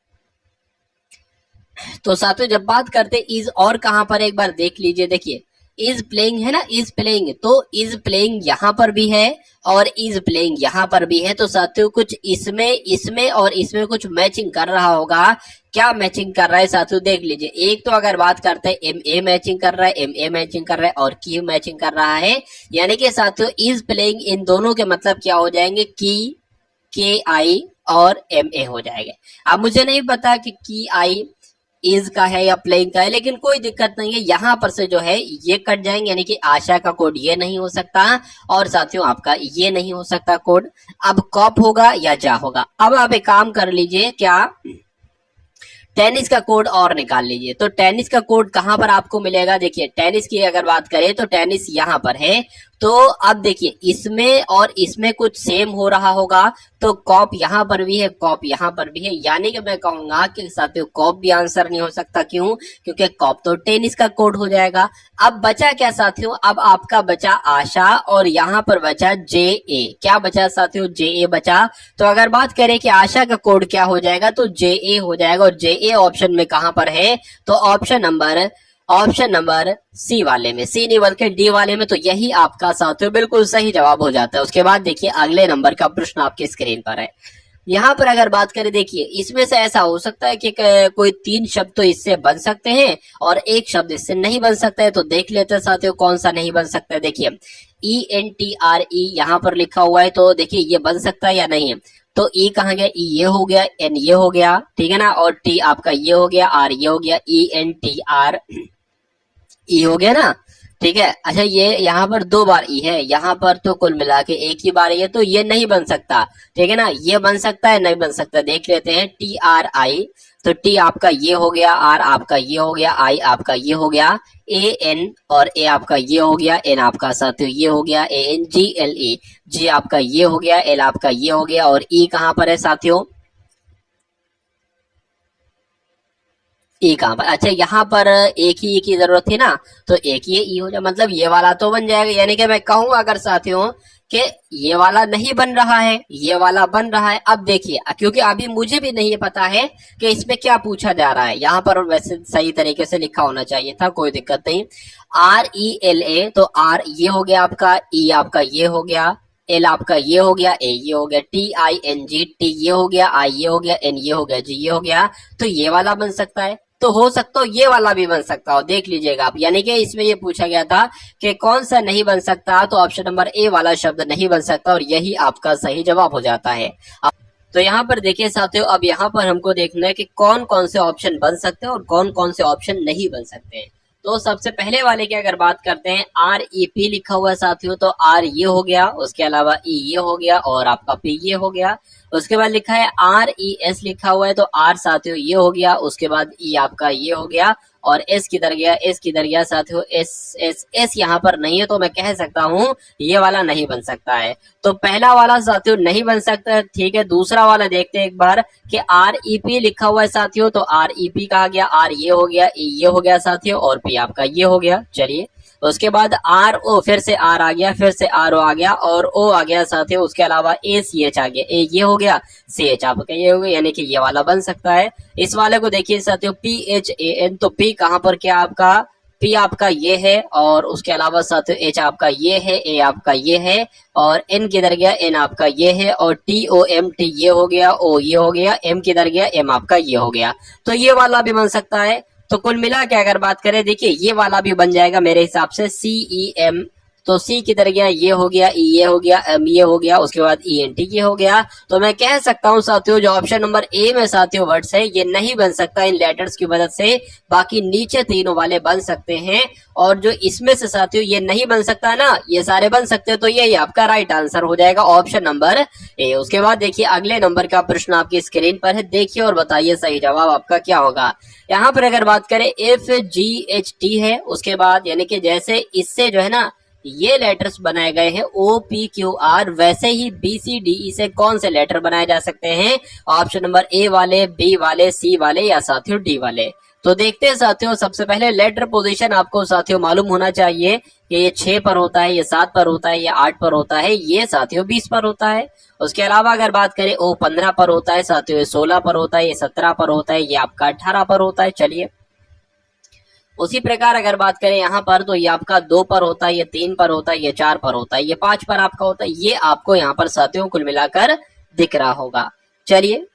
तो साथियों जब बात करते इज और कहां पर एक बार देख लीजिए, देखिए इज प्लेइंग है ना, इज प्लेइंग, तो इज प्लेइंग यहां पर भी है और इज प्लेइंग यहां पर भी है। तो साथियों कुछ इसमें इसमें और इसमें कुछ मैचिंग कर रहा होगा। क्या मैचिंग कर रहा है साथियों, देख लीजिए। एक तो अगर बात करते हैं एम ए मैचिंग कर रहा है, एम ए मैचिंग कर रहा है और की मैचिंग कर रहा है, यानी कि साथियों इज प्लेइंग इन दोनों के मतलब क्या हो जाएंगे, की के आई और एम ए हो जाएंगे। अब मुझे नहीं पता कि की आई इज का है या प्लेइंग का है, लेकिन कोई दिक्कत नहीं है, यहां पर से जो है ये कट जाएंगे, यानी कि आशा का कोड ये नहीं हो सकता और साथियों आपका ये नहीं हो सकता कोड। अब कॉप होगा या जा होगा। अब आप एक काम कर लीजिए, क्या टेनिस का कोड और निकाल लीजिए। तो टेनिस का कोड कहां पर आपको मिलेगा, देखिए टेनिस की अगर बात करें तो टेनिस यहां पर है। तो अब देखिए इसमें और इसमें कुछ सेम हो रहा होगा, तो कॉप यहां पर भी है, कॉप यहां पर भी है, यानी कि मैं कहूंगा कि साथियों कॉप भी आंसर नहीं हो सकता। क्यों, क्योंकि कॉप तो टेनिस का कोड हो जाएगा। अब बचा क्या साथियों, अब आपका बचा आशा और यहाँ पर बचा जे ए। क्या बचा साथियों, जे ए बचा। तो अगर बात करें कि आशा का कोड क्या हो जाएगा, तो जे ए हो जाएगा। और जे ए ऑप्शन में कहां पर है, तो ऑप्शन नंबर सी वाले में, सी नहीं बल्कि डी वाले में। तो यही आपका साथियों बिल्कुल सही जवाब हो जाता है। उसके बाद देखिए अगले नंबर का प्रश्न आपकी स्क्रीन पर है। यहाँ पर अगर बात करें, देखिए इसमें से ऐसा हो सकता है कि कोई 3 शब्द तो इससे बन सकते हैं और एक शब्द इससे नहीं बन सकता है। तो देख लेते हैं साथियों कौन सा नहीं बन सकता है। देखिए ENTRE यहाँ पर लिखा हुआ है, तो देखिए ये बन सकता है या नहीं है। तो ई कहाँ गया, ई ये हो गया, एन ये हो गया, ठीक है ना, और टी आपका ये हो गया, आर ये हो गया, ENTR ई हो गया ना, ठीक है। अच्छा ये यहाँ पर 2 बार ई है, यहाँ पर तो कुल मिला के एक ही बार है, तो ये नहीं बन सकता, ठीक है ना। ये बन सकता है, नहीं बन सकता, देख लेते हैं। TRI, तो टी आपका ये हो गया, आर आपका ये हो गया, आई आपका ये हो गया, AN और ए आपका ये हो गया, एन आपका साथियों ये हो गया, ANGLE, जी आपका ये हो गया, एल आपका ये हो गया, और ई कहाँ पर है साथियों, ई कहां पर, अच्छा यहाँ पर एक ही ई की जरूरत थी ना, तो एक ही ई हो जाए, मतलब ये वाला तो बन जाएगा। यानी कि मैं कहूँ अगर साथियों कि ये वाला नहीं बन रहा है, ये वाला बन रहा है। अब देखिए क्योंकि अभी मुझे भी नहीं पता है कि इसमें क्या पूछा जा रहा है, यहाँ पर वैसे सही तरीके से लिखा होना चाहिए था, कोई दिक्कत नहीं। RELA, तो आर ये हो गया आपका, ई आपका ये हो गया, एल आपका ये हो गया, ए ये हो गया, TING, टी ये हो गया, आई ये हो गया, एन ये हो गया, जी ये हो गया। तो ये वाला बन सकता है, तो हो सकता हो ये वाला भी बन सकता हो, देख लीजिएगा आप। यानी कि इसमें ये पूछा गया था कि कौन सा नहीं बन सकता, तो ऑप्शन नंबर ए वाला शब्द नहीं बन सकता और यही आपका सही जवाब हो जाता है। तो यहाँ पर देखिए साथियों, अब यहाँ पर हमको देखना है कि कौन कौन से ऑप्शन बन सकते हैं और कौन कौन से ऑप्शन नहीं बन सकते हैं। तो सबसे पहले वाले की अगर बात करते हैं, REP लिखा हुआ है साथियों, तो R ये हो गया, उसके अलावा E ये हो गया और आपका P ये हो गया। उसके बाद लिखा है RES लिखा हुआ है, तो R साथियों ये हो गया, उसके बाद E आपका ये हो गया और S किधर गया, S किधर गया साथियों, S यहाँ पर नहीं है, तो मैं कह सकता हूँ ये वाला नहीं बन सकता है। तो पहला वाला साथियों नहीं बन सकता है, ठीक है। दूसरा वाला देखते हैं एक बार कि REP लिखा हुआ है साथियों, तो REP कहा गया, R ये हो गया, E ये हो गया साथियों और P आपका ये हो गया। चलिए उसके बाद RO, फिर से R आ गया, फिर से RO आ गया और O आ गया साथियों। उसके अलावा ACH आ गया, A ये हो गया, CH आपका ये हो गया, यानी कि ये वाला बन सकता है। इस वाले को देखिए साथियों, PHAN, तो P कहां पर क्या आपका, P आपका ये है और उसके अलावा साथियों H आपका ये है, A आपका ये है और N किधर गया, N आपका ये है और TOMT ये हो गया, O ये हो गया, M किधर गया, M आपका ये हो गया। तो ये वाला भी बन सकता है। तो कुल मिला के अगर बात करें, देखिए ये वाला भी बन जाएगा मेरे हिसाब से, CEM, तो C किधर गया, ये हो गया, E ये हो गया, M ये हो गया, उसके बाद ENT ये हो गया। तो मैं कह सकता हूँ साथियों, जो ऑप्शन नंबर A में साथियों वर्ड्स है ये नहीं बन सकता इन लेटर्स की मदद से, बाकी नीचे तीनों वाले बन सकते हैं। और जो इसमें से साथियों ये नहीं बन सकता है ना, ये सारे बन सकते हैं, तो यही आपका राइट आंसर हो जाएगा, ऑप्शन नंबर A। उसके बाद देखिए अगले नंबर का प्रश्न आपकी स्क्रीन पर है, देखिए और बताइए सही जवाब आपका क्या होगा। यहाँ पर अगर बात करें FGHT है, उसके बाद यानी कि जैसे इससे जो है ना ये लेटर्स बनाए गए हैं OPQR, वैसे ही BCDE से कौन से लेटर बनाए जा सकते हैं, ऑप्शन नंबर A वाले, B वाले, C वाले या साथियों D वाले। तो देखते हैं साथियों, सबसे पहले लेटर पोजीशन आपको साथियों मालूम होना चाहिए कि ये 6 पर होता है, ये 7 पर होता है, ये 8 पर होता है, ये साथियों 20 पर होता है। उसके अलावा अगर बात करें O 15 पर होता है साथियों, ये 16 पर होता है, ये 17 पर होता है, ये आपका 18 पर होता है। चलिए उसी प्रकार अगर बात करें यहाँ पर, तो ये आपका 2 पर होता है, ये 3 पर होता है, ये 4 पर होता है, ये 5 पर आपका होता है। ये आपको यहाँ पर साथियों कुल मिलाकर दिख रहा होगा। चलिए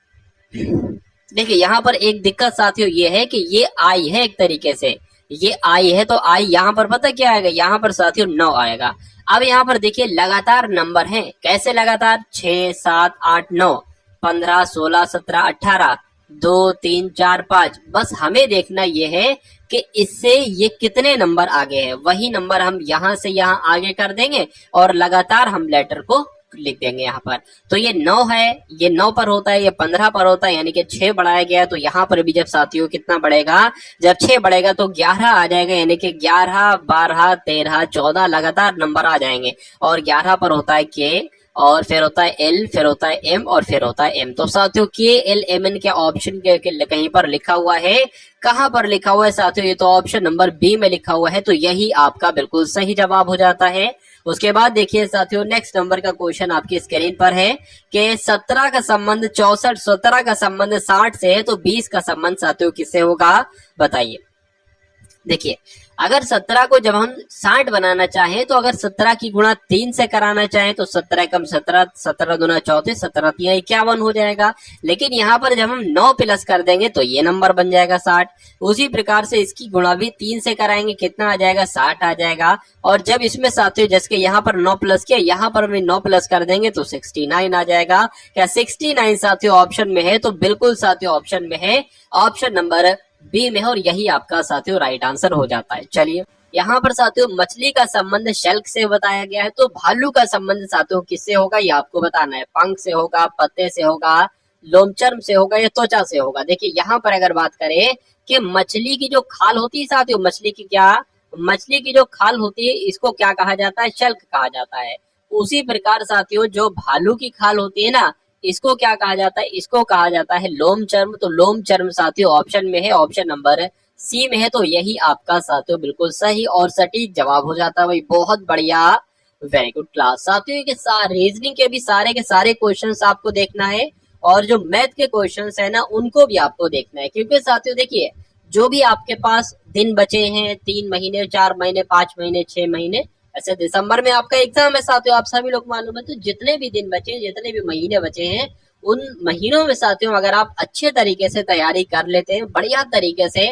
देखिए यहाँ पर एक दिक्कत साथियों ये है कि ये आई है, एक तरीके से ये आई है, तो आई यहाँ पर पता क्या आएगा, यहाँ पर साथियों 9 आएगा। अब यहाँ पर देखिए लगातार नंबर हैं, कैसे लगातार, 6 7 8 9 15 16 17 18 2 3 4 5। बस हमें देखना ये है कि इससे ये कितने नंबर आगे है, वही नंबर हम यहाँ से यहाँ आगे कर देंगे और लगातार हम लेटर को लिख देंगे यहाँ पर। तो ये 9 है, ये 9 पर होता है, ये 15 पर होता है, यानी कि 6 बढ़ाया गया है। तो यहाँ पर भी जब साथियों कितना बढ़ेगा, जब 6 बढ़ेगा तो 11 आ जाएगा, यानी कि 11 12 13 14 लगातार नंबर आ जाएंगे। और 11 पर होता है K और फिर होता है L, फिर होता है M और फिर होता है M। तो साथियों KLMN के ऑप्शन के कहीं पर लिखा हुआ है, कहां पर लिखा हुआ है साथियों, ये तो ऑप्शन नंबर B में लिखा हुआ है, तो यही आपका बिल्कुल सही जवाब हो जाता है। उसके बाद देखिए साथियों नेक्स्ट नंबर का क्वेश्चन आपकी स्क्रीन पर है कि 17 का संबंध 64, 17 का संबंध 60 से है, तो 20 का संबंध साथियों किससे होगा, बताइए। देखिए अगर 17 को जब हम 60 बनाना चाहें, तो अगर 17 की गुणा 3 से कराना चाहें तो 17 कम 17, 17 दूना 34, 17 तिया 51 हो जाएगा। लेकिन यहाँ पर जब हम 9 प्लस कर देंगे तो ये नंबर बन जाएगा 60। उसी प्रकार से इसकी गुणा भी 3 से कराएंगे, कितना आ जाएगा, 60 आ जाएगा। और जब इसमें साथियों जैसे यहाँ पर 9 प्लस किया, यहाँ पर भी 9 प्लस कर देंगे तो 69 आ जाएगा। क्या 69 साथियों ऑप्शन में है, तो बिल्कुल साथियों ऑप्शन में है, ऑप्शन नंबर बी में है और यही आपका साथियों राइट आंसर हो जाता है। चलिए यहाँ पर साथियों मछली का संबंध शेल्क से बताया गया है, तो भालू का संबंध साथियों किससे होगा ये आपको बताना है। पंख से होगा, पत्ते से होगा, लोमचर्म से होगा या त्वचा से होगा। देखिए यहाँ पर अगर बात करें कि मछली की जो खाल होती है साथियों, मछली की जो खाल होती है इसको क्या कहा जाता है, शेल्क कहा जाता है। उसी प्रकार साथियों जो भालू की खाल होती है ना, इसको क्या कहा जाता है, इसको कहा जाता है लोम चर्म। तो लोम चर्म साथियों ऑप्शन में है, ऑप्शन नंबर सी में है, तो यही आपका साथियों बिल्कुल सही और सटीक जवाब हो जाता है। भाई बहुत बढ़िया, वेरी गुड क्लास। साथियों के रीजनिंग के भी सारे के सारे क्वेश्चंस आपको देखना है और जो मैथ के क्वेश्चंस है ना उनको भी आपको देखना है, क्योंकि साथियों देखिए जो भी आपके पास दिन बचे हैं, 3 महीने 4 महीने 5 महीने 6 महीने, ऐसे दिसंबर में आपका एग्जाम है साथियों, आप सभी लोग मालूम है। तो जितने भी दिन बचे, जितने भी महीने बचे हैं, उन महीनों में साथियों अगर आप अच्छे तरीके से तैयारी कर लेते हैं, बढ़िया तरीके से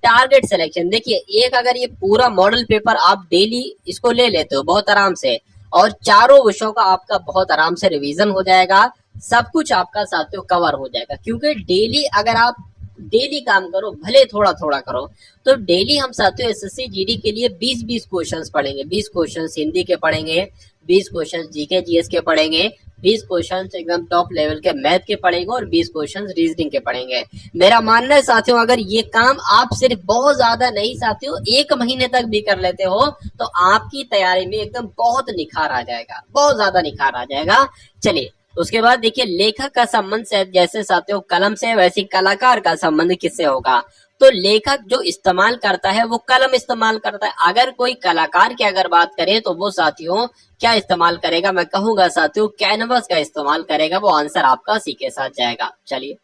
टारगेट सिलेक्शन, देखिए एक अगर ये पूरा मॉडल पेपर आप डेली इसको ले लेते हो बहुत आराम से, और चारों विषयों का आपका बहुत आराम से रिवीजन हो जाएगा, सब कुछ आपका साथियों कवर हो जाएगा। क्योंकि डेली अगर आप डेली काम करो, भले थोड़ा थोड़ा करो, तो डेली हम साथियों एसएससी जीडी के लिए 20-20 क्वेश्चंस पढ़ेंगे। 20 क्वेश्चंस हिंदी के पढ़ेंगे, 20 क्वेश्चंस जीके जीएस के पढ़ेंगे, 20 क्वेश्चंस एकदम टॉप लेवल के मैथ के पढ़ेंगे और 20 क्वेश्चंस रीजनिंग के पढ़ेंगे। मेरा मानना है साथियों, अगर ये काम आप सिर्फ बहुत ज्यादा नहीं साथियों 1 महीने तक भी कर लेते हो तो आपकी तैयारी में एकदम बहुत निखार आ जाएगा, बहुत ज्यादा निखार आ जाएगा। चलिए उसके बाद देखिए, लेखक का संबंध से जैसे साथियों कलम से, वैसे कलाकार का संबंध किससे होगा? तो लेखक जो इस्तेमाल करता है वो कलम इस्तेमाल करता है। अगर कोई कलाकार की अगर बात करें तो वो साथियों क्या इस्तेमाल करेगा? मैं कहूंगा साथियों कैनवस का इस्तेमाल करेगा। वो आंसर आपका सी के साथ जाएगा। चलिए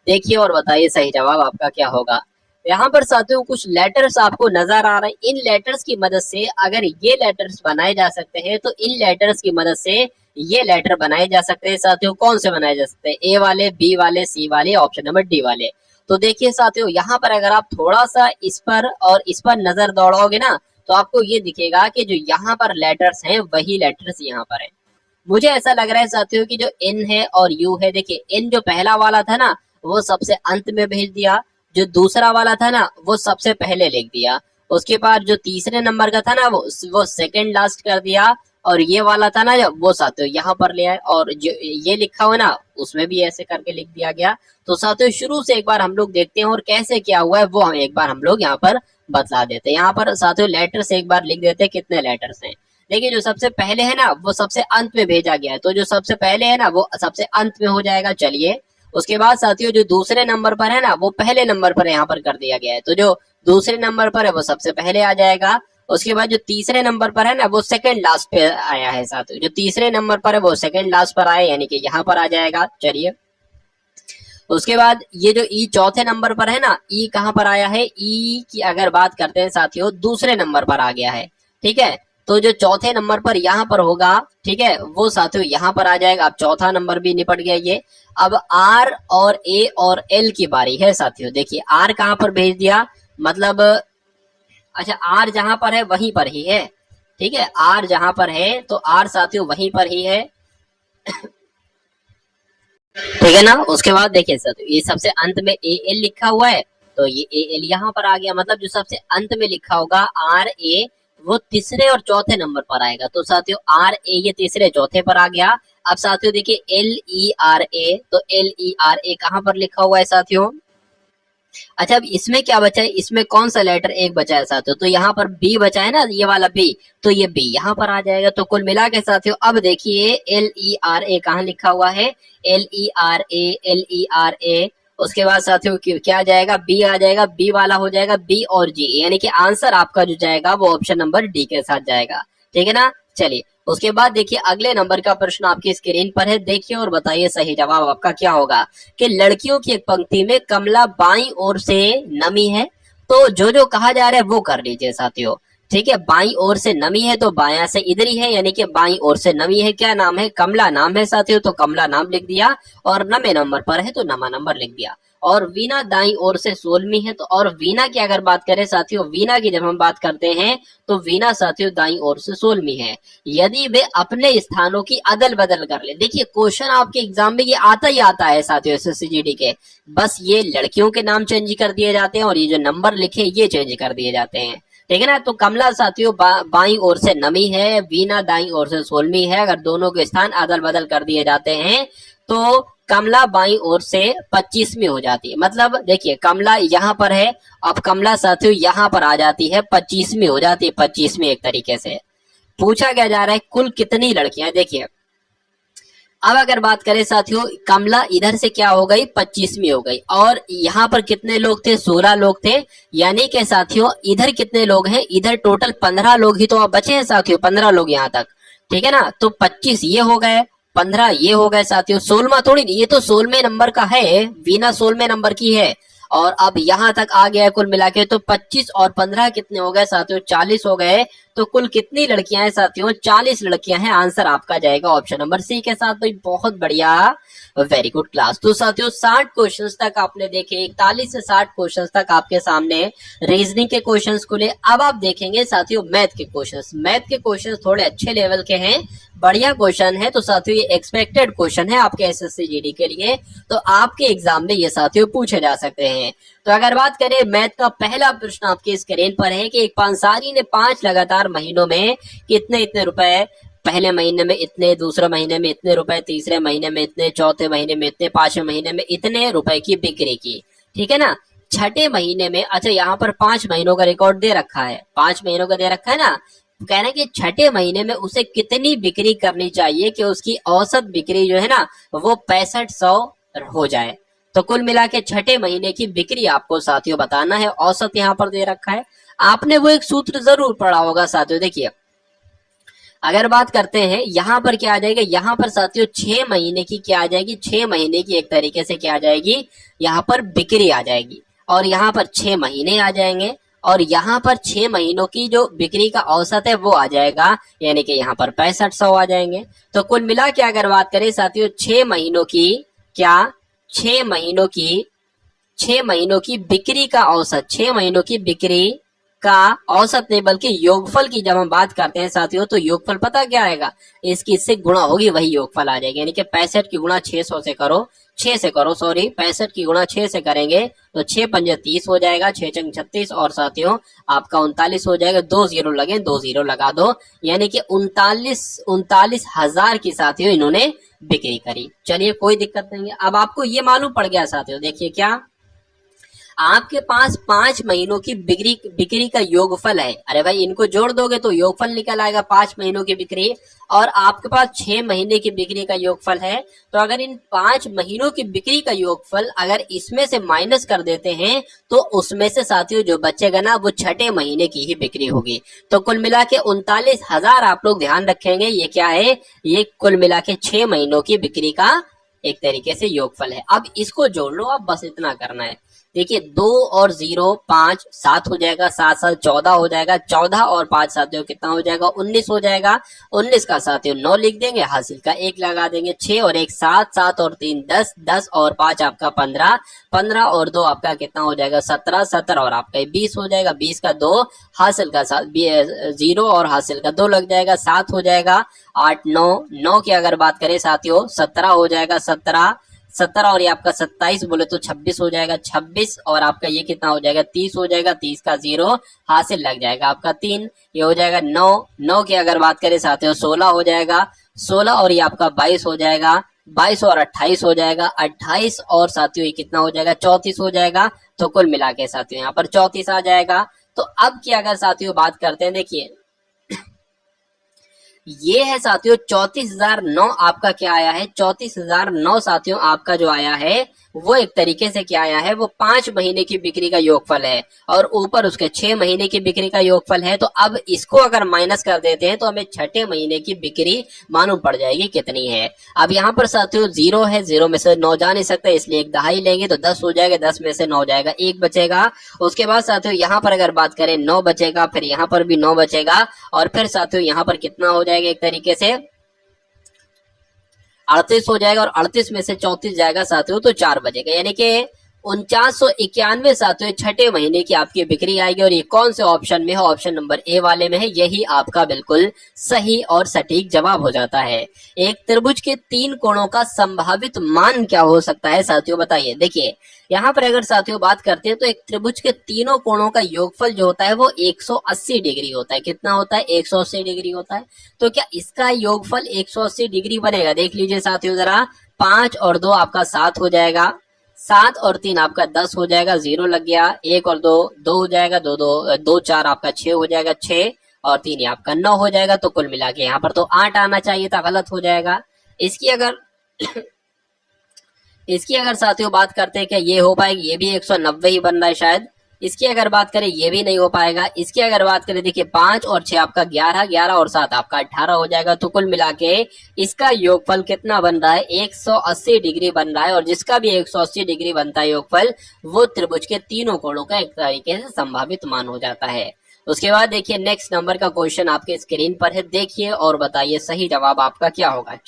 देखिए और बताइए सही जवाब आपका क्या होगा। यहाँ पर साथियों कुछ लेटर्स आपको नजर आ रहे हैं। इन लेटर्स की मदद से अगर ये लेटर्स बनाए जा सकते हैं तो इन लेटर्स की मदद से ये लेटर बनाए जा सकते हैं साथियों। कौन से बनाए जा सकते हैं? ए वाले, बी वाले, सी वाले, ऑप्शन नंबर डी वाले। तो देखिए साथियों यहाँ पर अगर आप थोड़ा सा इस पर और इस पर नजर दौड़ाओगे ना तो आपको ये दिखेगा कि जो यहाँ पर लेटर्स हैं वही लेटर्स यहाँ पर है। मुझे ऐसा लग रहा है साथियों कि जो एन है और यू है, देखिए एन जो पहला वाला था ना वो सबसे अंत में भेज दिया, जो दूसरा वाला था ना वो सबसे पहले लिख दिया, उसके बाद जो तीसरे नंबर का था ना वो सेकंड लास्ट कर दिया, और ये वाला था ना वो साथियों यहाँ पर ले आए, और जो ये लिखा हुआ ना उसमें भी ऐसे करके लिख दिया गया। तो साथियों शुरू से एक बार हम लोग देखते हैं और कैसे क्या हुआ है वो हम एक बार हम लोग यहाँ पर बतला देते हैं। यहाँ पर साथियों लेटर से एक बार लिख देते हैं कितने लेटर्स हैं। देखिए जो सबसे पहले है ना वो सबसे अंत में भेजा गया है, तो जो सबसे पहले है ना वो सबसे अंत में हो जाएगा। चलिए उसके बाद साथियों जो दूसरे नंबर पर है ना वो पहले नंबर पर यहाँ पर कर दिया गया है, तो जो दूसरे नंबर पर है वो सबसे पहले आ जाएगा। उसके बाद जो तीसरे नंबर पर है ना वो सेकंड लास्ट पे आया है साथियों, जो तीसरे नंबर पर है वो सेकंड लास्ट पर आया, यानी कि यहाँ पर आ जाएगा। चलिए उसके बाद ये जो ई चौथे नंबर पर है ना, ई कहाँ पर आया है? ई की अगर बात करते हैं साथियों दूसरे नंबर पर आ गया है। ठीक है, तो जो चौथे नंबर पर यहाँ पर होगा, ठीक है, वो साथियों यहाँ पर आ जाएगा। अब चौथा नंबर भी निपट गया ये। अब आर और ए और एल की बारी है साथियों। देखिए आर कहाँ पर भेज दिया, मतलब अच्छा आर जहां पर है वहीं पर ही है। ठीक है, आर जहां पर है तो आर साथियों वहीं पर ही है। ठीक है ना। उसके बाद देखिए साथियों ये सबसे अंत में ए एल लिखा हुआ है, तो ये ए एल यहाँ पर आ गया, मतलब जो सबसे अंत में लिखा होगा आर ए वो तीसरे और चौथे नंबर पर आएगा। तो साथियों आर ए ये तीसरे चौथे पर आ गया। अब साथियों देखिए एल ई आर ए, तो एल ई आर ए कहाँ पर लिखा हुआ है साथियों? अच्छा अब इसमें क्या बचा है? इसमें कौन सा लेटर एक बचा है साथियों? तो यहाँ पर बी बचा है ना, ये वाला बी, तो ये बी यहाँ पर आ जाएगा। तो कुल मिला के साथियों अब देखिए एल ई आर ए कहाँ लिखा हुआ है? L E R A, L E R A. उसके बाद साथियों क्या आ जाएगा? बी आ जाएगा, बी वाला हो जाएगा बी और जी, यानी कि आंसर आपका जो जाएगा वो ऑप्शन नंबर डी के साथ जाएगा। ठीक है ना। चलिए उसके बाद देखिए अगले नंबर का प्रश्न आपकी स्क्रीन पर है, देखिए और बताइए सही जवाब आपका क्या होगा। कि लड़कियों की एक पंक्ति में कमला बाईं ओर से नमी है, तो जो जो कहा जा रहा है वो कर लीजिए साथियों। ठीक है, बाईं ओर से नमी है तो बायां से इधर ही है, यानी कि बाईं ओर से नमी है। क्या नाम है? कमला नाम है साथियों, तो कमला नाम लिख दिया, और नमे नंबर पर है तो नमा नंबर लिख दिया। और वीणा दाईं ओर से 16वीं है, तो और वीणा की अगर बात करें साथियों, वीणा की जब हम बात करते हैं तो वीणा साथियों दाईं ओर से 16वीं है, यदि वे अपने स्थानों की अदल बदल कर ले। देखिए क्वेश्चन आपके एग्जाम में ये आता ही आता है साथियों एसएससी के, बस ये लड़कियों के नाम चेंज कर दिए जाते हैं और ये जो नंबर लिखे ये चेंज कर दिए जाते हैं। ठीक है ना। तो कमला साथियों बाईं ओर से नमी है, वीणा दाईं ओर से 16वीं है। अगर दोनों के स्थान अदल बदल कर दिए जाते हैं तो कमला बाईं ओर से 25वीं हो जाती है। मतलब देखिए कमला यहाँ पर है, अब कमला साथियों यहाँ पर आ जाती है, 25वीं हो जाती है, 25वीं एक तरीके से। पूछा क्या जा रहा है कुल कितनी लड़कियां? देखिए अब अगर बात करें साथियों, कमला इधर से क्या हो गई? 25वीं हो गई, और यहाँ पर कितने लोग थे? 16 लोग थे, यानी कि साथियों इधर कितने लोग हैं? इधर टोटल 15 लोग ही तो अब बचे हैं साथियों, 15 लोग यहाँ तक। ठीक है ना। तो 25 ये हो गए, 15 ये हो गए साथियों, 16वां थोड़ी, ये तो 16वें नंबर का है, वीणा 16वें नंबर की है, और अब यहाँ तक आ गया है कुल मिला के। तो 25 और 15 कितने हो गए साथियों? 40 हो गए। तो कुल कितनी लड़कियां हैं साथियों? 40 लड़कियां हैं। आंसर आपका जाएगा ऑप्शन नंबर सी के साथ। भाई बहुत बढ़िया, वेरी गुड क्लास। तो साथियों 60 क्वेश्चंस तक आपने देखे, 41 से 60 क्वेश्चंस तक आपके सामने रीजनिंग के क्वेश्चंस खुले। अब आप देखेंगे साथियों मैथ के क्वेश्चंस। मैथ के क्वेश्चंस थोड़े अच्छे लेवल के हैं, बढ़िया क्वेश्चन है। तो साथियों ये एक्सपेक्टेड क्वेश्चन है आपके एसएससी जीडी के लिए, तो आपके एग्जाम में ये साथियों पूछे जा सकते हैं। तो अगर बात करें मैथ का पहला प्रश्न आपकी स्क्रीन पर है कि एक पांसारी ने 5 लगातार महीनों में कितने इतने रुपए, पहले महीने में इतने, दूसरे महीने में इतने रुपए, तीसरे महीने में इतने, चौथे महीने में इतने, पांचवें महीने में इतने रुपए की बिक्री की, ठीक है ना। छठे महीने में, अच्छा यहाँ पर 5 महीनों का रिकॉर्ड दे रखा है, 5 महीनों का दे रखा है ना, कह रहे हैं कि छठे महीने में उसे कितनी बिक्री करनी चाहिए कि उसकी औसत बिक्री जो है ना वो 6500 हो जाए। तो कुल मिला के छठे महीने की बिक्री आपको साथियों बताना है, औसत यहाँ पर दे रखा है। आपने वो एक सूत्र जरूर पढ़ा होगा साथियों। देखिए अगर बात करते हैं यहाँ पर क्या आ जाएगा, यहाँ पर साथियों 6 महीने की क्या आ जाएगी, 6 महीने की एक तरीके से क्या आ जाएगी, यहाँ पर बिक्री आ जाएगी, और यहाँ पर 6 महीने आ जाएंगे, और यहाँ पर 6 महीनों की जो बिक्री का औसत है वो आ जाएगा, यानी कि यहाँ पर 6500 आ जाएंगे। तो कुल मिला के अगर बात करें साथियों 6 महीनों की क्या, 6 महीनों की 6 महीनों की बिक्री का औसत, 6 महीनों की बिक्री का औसत नहीं बल्कि योगफल की जब हम बात करते हैं साथियों, तो योगफल पता क्या आएगा, इसकी इससे गुणा होगी वही योगफल आ जाएगा। यानी कि 65 की गुणा 600 से करो, 6 से करो सॉरी, 65 की गुणा 6 से करेंगे तो 6 पंजे 30 हो जाएगा, 6 चंग 36 और साथियों आपका 39 हो जाएगा। 2 जीरो लगे, 2 जीरो लगा दो, यानी कि 39,000 की साथियों इन्होंने बिक्री करी। चलिए कोई दिक्कत नहीं है। अब आपको ये मालूम पड़ गया साथियों, देखिए क्या आपके पास 5 महीनों की बिक्री का योगफल है। अरे भाई इनको जोड़ दोगे तो योगफल निकल आएगा 5 महीनों की बिक्री, और आपके पास 6 महीने की बिक्री का योगफल है। तो अगर इन 5 महीनों की बिक्री का योगफल अगर इसमें से माइनस कर देते हैं तो उसमें से साथियों जो बचेगा ना वो छठे महीने की ही बिक्री होगी। तो कुल मिला के 39,000 आप लोग ध्यान रखेंगे, ये क्या है, ये कुल मिला के 6 महीनों की बिक्री का एक तरीके से योगफल है। अब इसको जोड़ लो, अब बस इतना करना है। देखिए 2 और 0 5 7 हो जाएगा, 7 7 14 हो जाएगा, 14 और 5 साथियों कितना हो जाएगा, 19 हो जाएगा। 19 का साथियों 9 लिख देंगे, हासिल का 1 लगा देंगे, 6 और 1 7, 7 और 3 10, 10 और 5 आपका 15, 15 और 2 आपका कितना हो जाएगा 17, 17 और आपका 20 हो जाएगा, 20 का 2 हासिल का 0 और हासिल का 2 लग जाएगा, 7 हो जाएगा, 8 9 9 की अगर बात करें साथियों 17 हो जाएगा, 17 17 और ये आपका 27 बोले तो 26 हो जाएगा, 26 और आपका ये कितना हो जाएगा 30 हो जाएगा, 30 का 0 हासिल लग जाएगा आपका 3, ये हो जाएगा 9 9 की अगर बात करें साथियों 16 हो जाएगा, 16 और ये आपका 22 हो जाएगा, 22 और 28 हो जाएगा, 28 और साथियों ये कितना हो जाएगा 34 हो जाएगा। तो कुल मिला के साथियों यहाँ पर 34 आ जाएगा। तो अब की अगर साथियों बात करते हैं, देखिए ये है साथियों 34,009 आपका क्या आया है, 34,009 साथियों आपका जो आया है वो एक तरीके से क्या आया है, वो 5 महीने की बिक्री का योगफल है और ऊपर उसके 6 महीने की बिक्री का योगफल है। तो अब इसको अगर माइनस कर देते हैं तो हमें छठे महीने की बिक्री मालूम पड़ जाएगी कितनी है। अब यहाँ पर साथियों 0 है, 0 में से 9 जा नहीं सकता इसलिए एक दहाई लेंगे तो 10 हो जाएगा, 10 में से 9 जाएगा, 1 बचेगा। उसके बाद साथियों यहाँ पर अगर बात करें 9 बचेगा, फिर यहाँ पर भी 9 बचेगा और फिर साथियों यहाँ पर कितना हो जाएगा एक तरीके से 38 हो जाएगा और 38 में से 34 जाएगा साथियों तो 4 बचेगा, यानी कि 4991 साथियों छठे महीने की आपकी बिक्री आएगी। और ये कौन से ऑप्शन में है, ऑप्शन नंबर ए वाले में है, यही आपका बिल्कुल सही और सटीक जवाब हो जाता है। एक त्रिभुज के 3 कोणों का संभावित मान क्या हो सकता है साथियों बताइए। देखिए यहाँ पर अगर साथियों बात करते हैं तो एक त्रिभुज के तीनों कोणों का योगफल जो होता है वो 180 डिग्री होता है। कितना होता है, 180 डिग्री होता है। तो क्या इसका योगफल 180 डिग्री बनेगा, देख लीजिए साथियों जरा, 5 और 2 आपका 7 हो जाएगा, 7 और 3 आपका 10 हो जाएगा, 0 लग गया, 1 और 2 2 हो जाएगा, 2 2 2 4 आपका 6 हो जाएगा, 6 और 3 ये आपका 9 हो जाएगा। तो कुल मिला के यहाँ पर तो 8 आना चाहिए था, गलत हो जाएगा। इसकी अगर इसकी अगर साथियों बात करते हैं क्या ये हो पाएगी, ये भी 190 ही बन रहा है शायद। इसकी अगर बात करें ये भी नहीं हो पाएगा। इसकी अगर बात करें देखिए 5 और 6 आपका 11, 11 और 7 आपका 18 हो जाएगा। तो कुल मिला के इसका योगफल कितना बन रहा है, 180 डिग्री बन रहा है। और जिसका भी 180 डिग्री बनता है योगफल वो त्रिभुज के तीनों कोणों का एक तरीके से संभावित मान हो जाता है। उसके बाद देखिए नेक्स्ट नंबर का क्वेश्चन आपके स्क्रीन पर है, देखिए और बताइए सही जवाब आपका क्या होगा।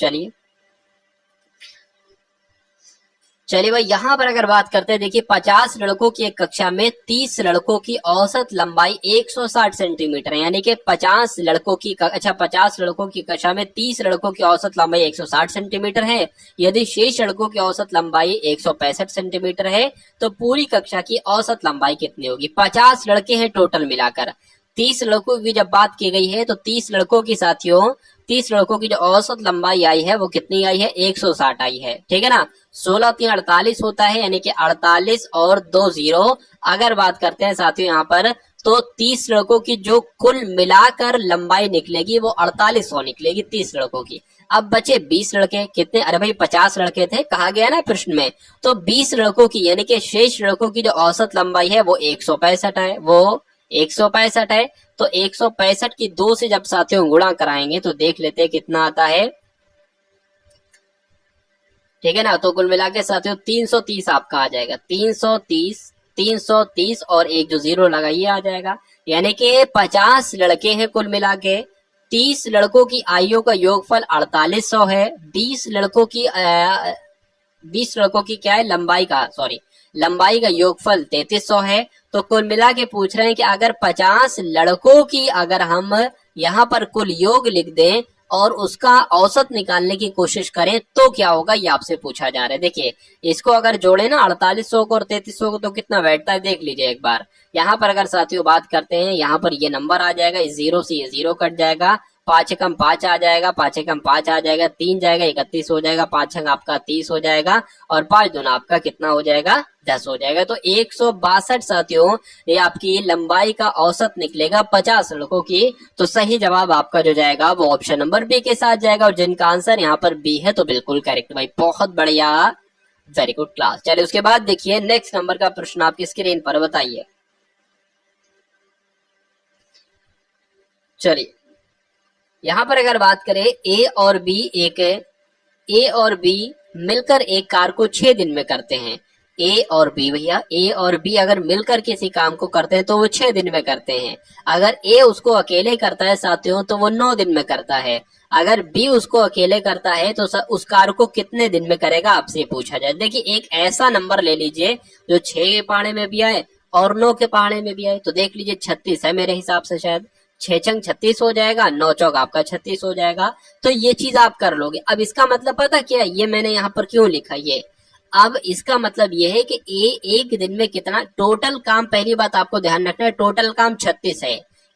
चलिए भाई यहाँ पर अगर बात करते हैं, देखिए 50 लड़कों की एक कक्षा में 30 लड़कों की औसत लंबाई 160 सेंटीमीटर है, यानी कि 50 लड़कों की 50 लड़कों की कक्षा में 30 लड़कों की औसत लंबाई 160 सेंटीमीटर है। यदि शेष लड़कों की औसत लंबाई 165 सेंटीमीटर है तो पूरी कक्षा की औसत लंबाई कितनी होगी। 50 लड़के हैं टोटल मिलाकर, 30 लड़कों की जब बात की गई है तो 30 लड़कों की साथियों 30 लड़कों की जो औसत लंबाई आई है वो कितनी आई है, 160 आई है, ठीक है ना। 16 3 48 होता है, यानी कि 48 और 2 0। अगर बात करते हैं साथियों यहाँ पर तो 30 लड़कों की जो कुल मिलाकर लंबाई निकलेगी वो 4800 निकलेगी 30 लड़कों की। अब बचे 20 लड़के, कितने, अरे भाई 50 लड़के थे कहा गया ना प्रश्न में, तो 20 लड़कों की यानी कि शेष लड़कों की जो औसत लंबाई है वो 165 है, वो 165 है। तो 165 की 2 से जब साथियों गुणा कराएंगे तो देख लेते हैं कितना आता है, ठीक है ना। तो कुल मिला के साथियों 330 आपका आ जाएगा, 330 और एक जो जीरो लगाइए आ जाएगा, यानी कि 50 लड़के हैं कुल मिला के, 30 लड़कों की आयु का योगफल 4800 है, 20 लड़कों की क्या है लंबाई का योगफल 3300 है। तो कुल मिला के पूछ रहे हैं कि अगर 50 लड़कों की अगर हम यहाँ पर कुल योग लिख दें और उसका औसत निकालने की कोशिश करें तो क्या होगा, ये आपसे पूछा जा रहा है। देखिए इसको अगर जोड़े ना 4800 को और 3300 को तो कितना बैठता है देख लीजिए एक बार। यहाँ पर अगर साथियों बात करते हैं, यहाँ पर ये नंबर आ जाएगा, इस जीरो से ये जीरो कट जाएगा, 5 एकम 5 आ जाएगा, 5 एकम 5 आ जाएगा, 3 जाएगा 31 हो जाएगा, 5 अंक आपका 30 हो जाएगा और 5 दूना आपका कितना हो जाएगा 10 हो जाएगा। तो 162 साथियों ये आपकी लंबाई का औसत निकलेगा 50 लड़कों की। तो सही जवाब आपका जो जाएगा वो ऑप्शन नंबर बी के साथ जाएगा, और जिनका आंसर यहाँ पर बी है तो बिल्कुल करेक्ट भाई, बहुत बढ़िया, वेरी गुड क्लास। चलिए उसके बाद देखिए नेक्स्ट नंबर का प्रश्न आपकी स्क्रीन पर बताइए। चलिए यहाँ पर अगर बात करें ए और बी मिलकर एक कार को 6 दिन में करते हैं। ए और बी अगर मिलकर किसी काम को करते हैं तो वो 6 दिन में करते हैं। अगर ए उसको अकेले करता है साथियों तो वो 9 दिन में करता है। अगर बी उसको अकेले करता है तो उस कार को कितने दिन में करेगा आपसे पूछा जाए। देखिए एक ऐसा नंबर ले लीजिए जो 6 के पहाड़े में भी आए और 9 के पहाड़े में भी आए। तो देख लीजिए 36 है मेरे हिसाब से, शायद 6 छंग 36 हो जाएगा, 9 चौक आपका 36 हो जाएगा। तो ये चीज आप कर लोगे। अब इसका मतलब पता क्या है, ये मैंने यहाँ पर क्यों लिखा ये, अब इसका मतलब ये है कि ए एक दिन में कितना टोटल काम, पहली बात आपको ध्यान रखना है टोटल काम 36 है।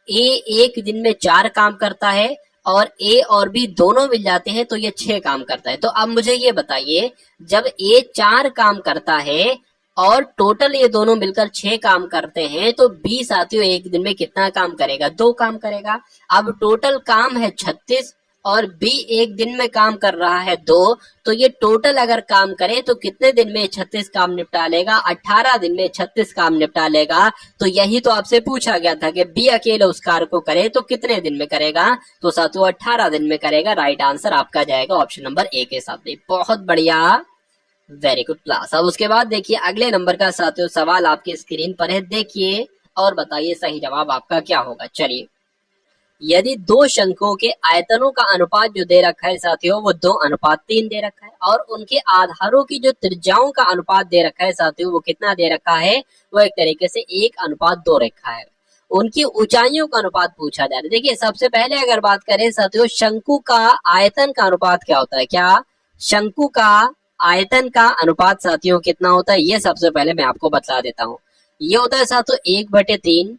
ए एक दिन में 4 काम करता है और ए और बी दोनों मिल जाते हैं तो ये 6 काम करता है। तो अब मुझे ये बताइए जब ए 4 काम करता है और टोटल ये दोनों मिलकर 6 काम करते हैं तो बी साथियों एक दिन में कितना काम करेगा, 2 काम करेगा। अब टोटल काम है 36 और बी एक दिन में काम कर रहा है 2, तो ये टोटल अगर काम करे तो कितने दिन में 36 काम निपटा लेगा, 18 दिन में 36 काम निपटा लेगा। तो यही तो आपसे पूछा गया था कि बी अकेले उस कार्य को करे तो कितने दिन में करेगा, तो साथियों 18 दिन में करेगा। राइट आंसर आपका जाएगा ऑप्शन नंबर ए के साथ। बहुत बढ़िया, वेरी गुड क्लास। अब उसके बाद देखिए अगले नंबर का साथियों सवाल आपके स्क्रीन पर है, देखिए और बताइए सही जवाब आपका क्या होगा। चलिए यदि 2 शंकुओं के आयतनों का अनुपात जो दे रखा है साथियों वो 2:3 दे रखा है और उनके आधारों की जो त्रिज्याओं का अनुपात दे रखा है साथियों वो कितना दे रखा है, वो एक तरीके से 1:2 रखा है। उनकी ऊंचाइयों का अनुपात पूछा जा रहा है। देखिए सबसे पहले अगर बात करें साथियों शंकु का आयतन का अनुपात क्या होता है, क्या शंकु का आयतन का अनुपात साथियों कितना होता है, ये सबसे पहले मैं आपको बता देता हूँ। ये होता है साथियों 1/3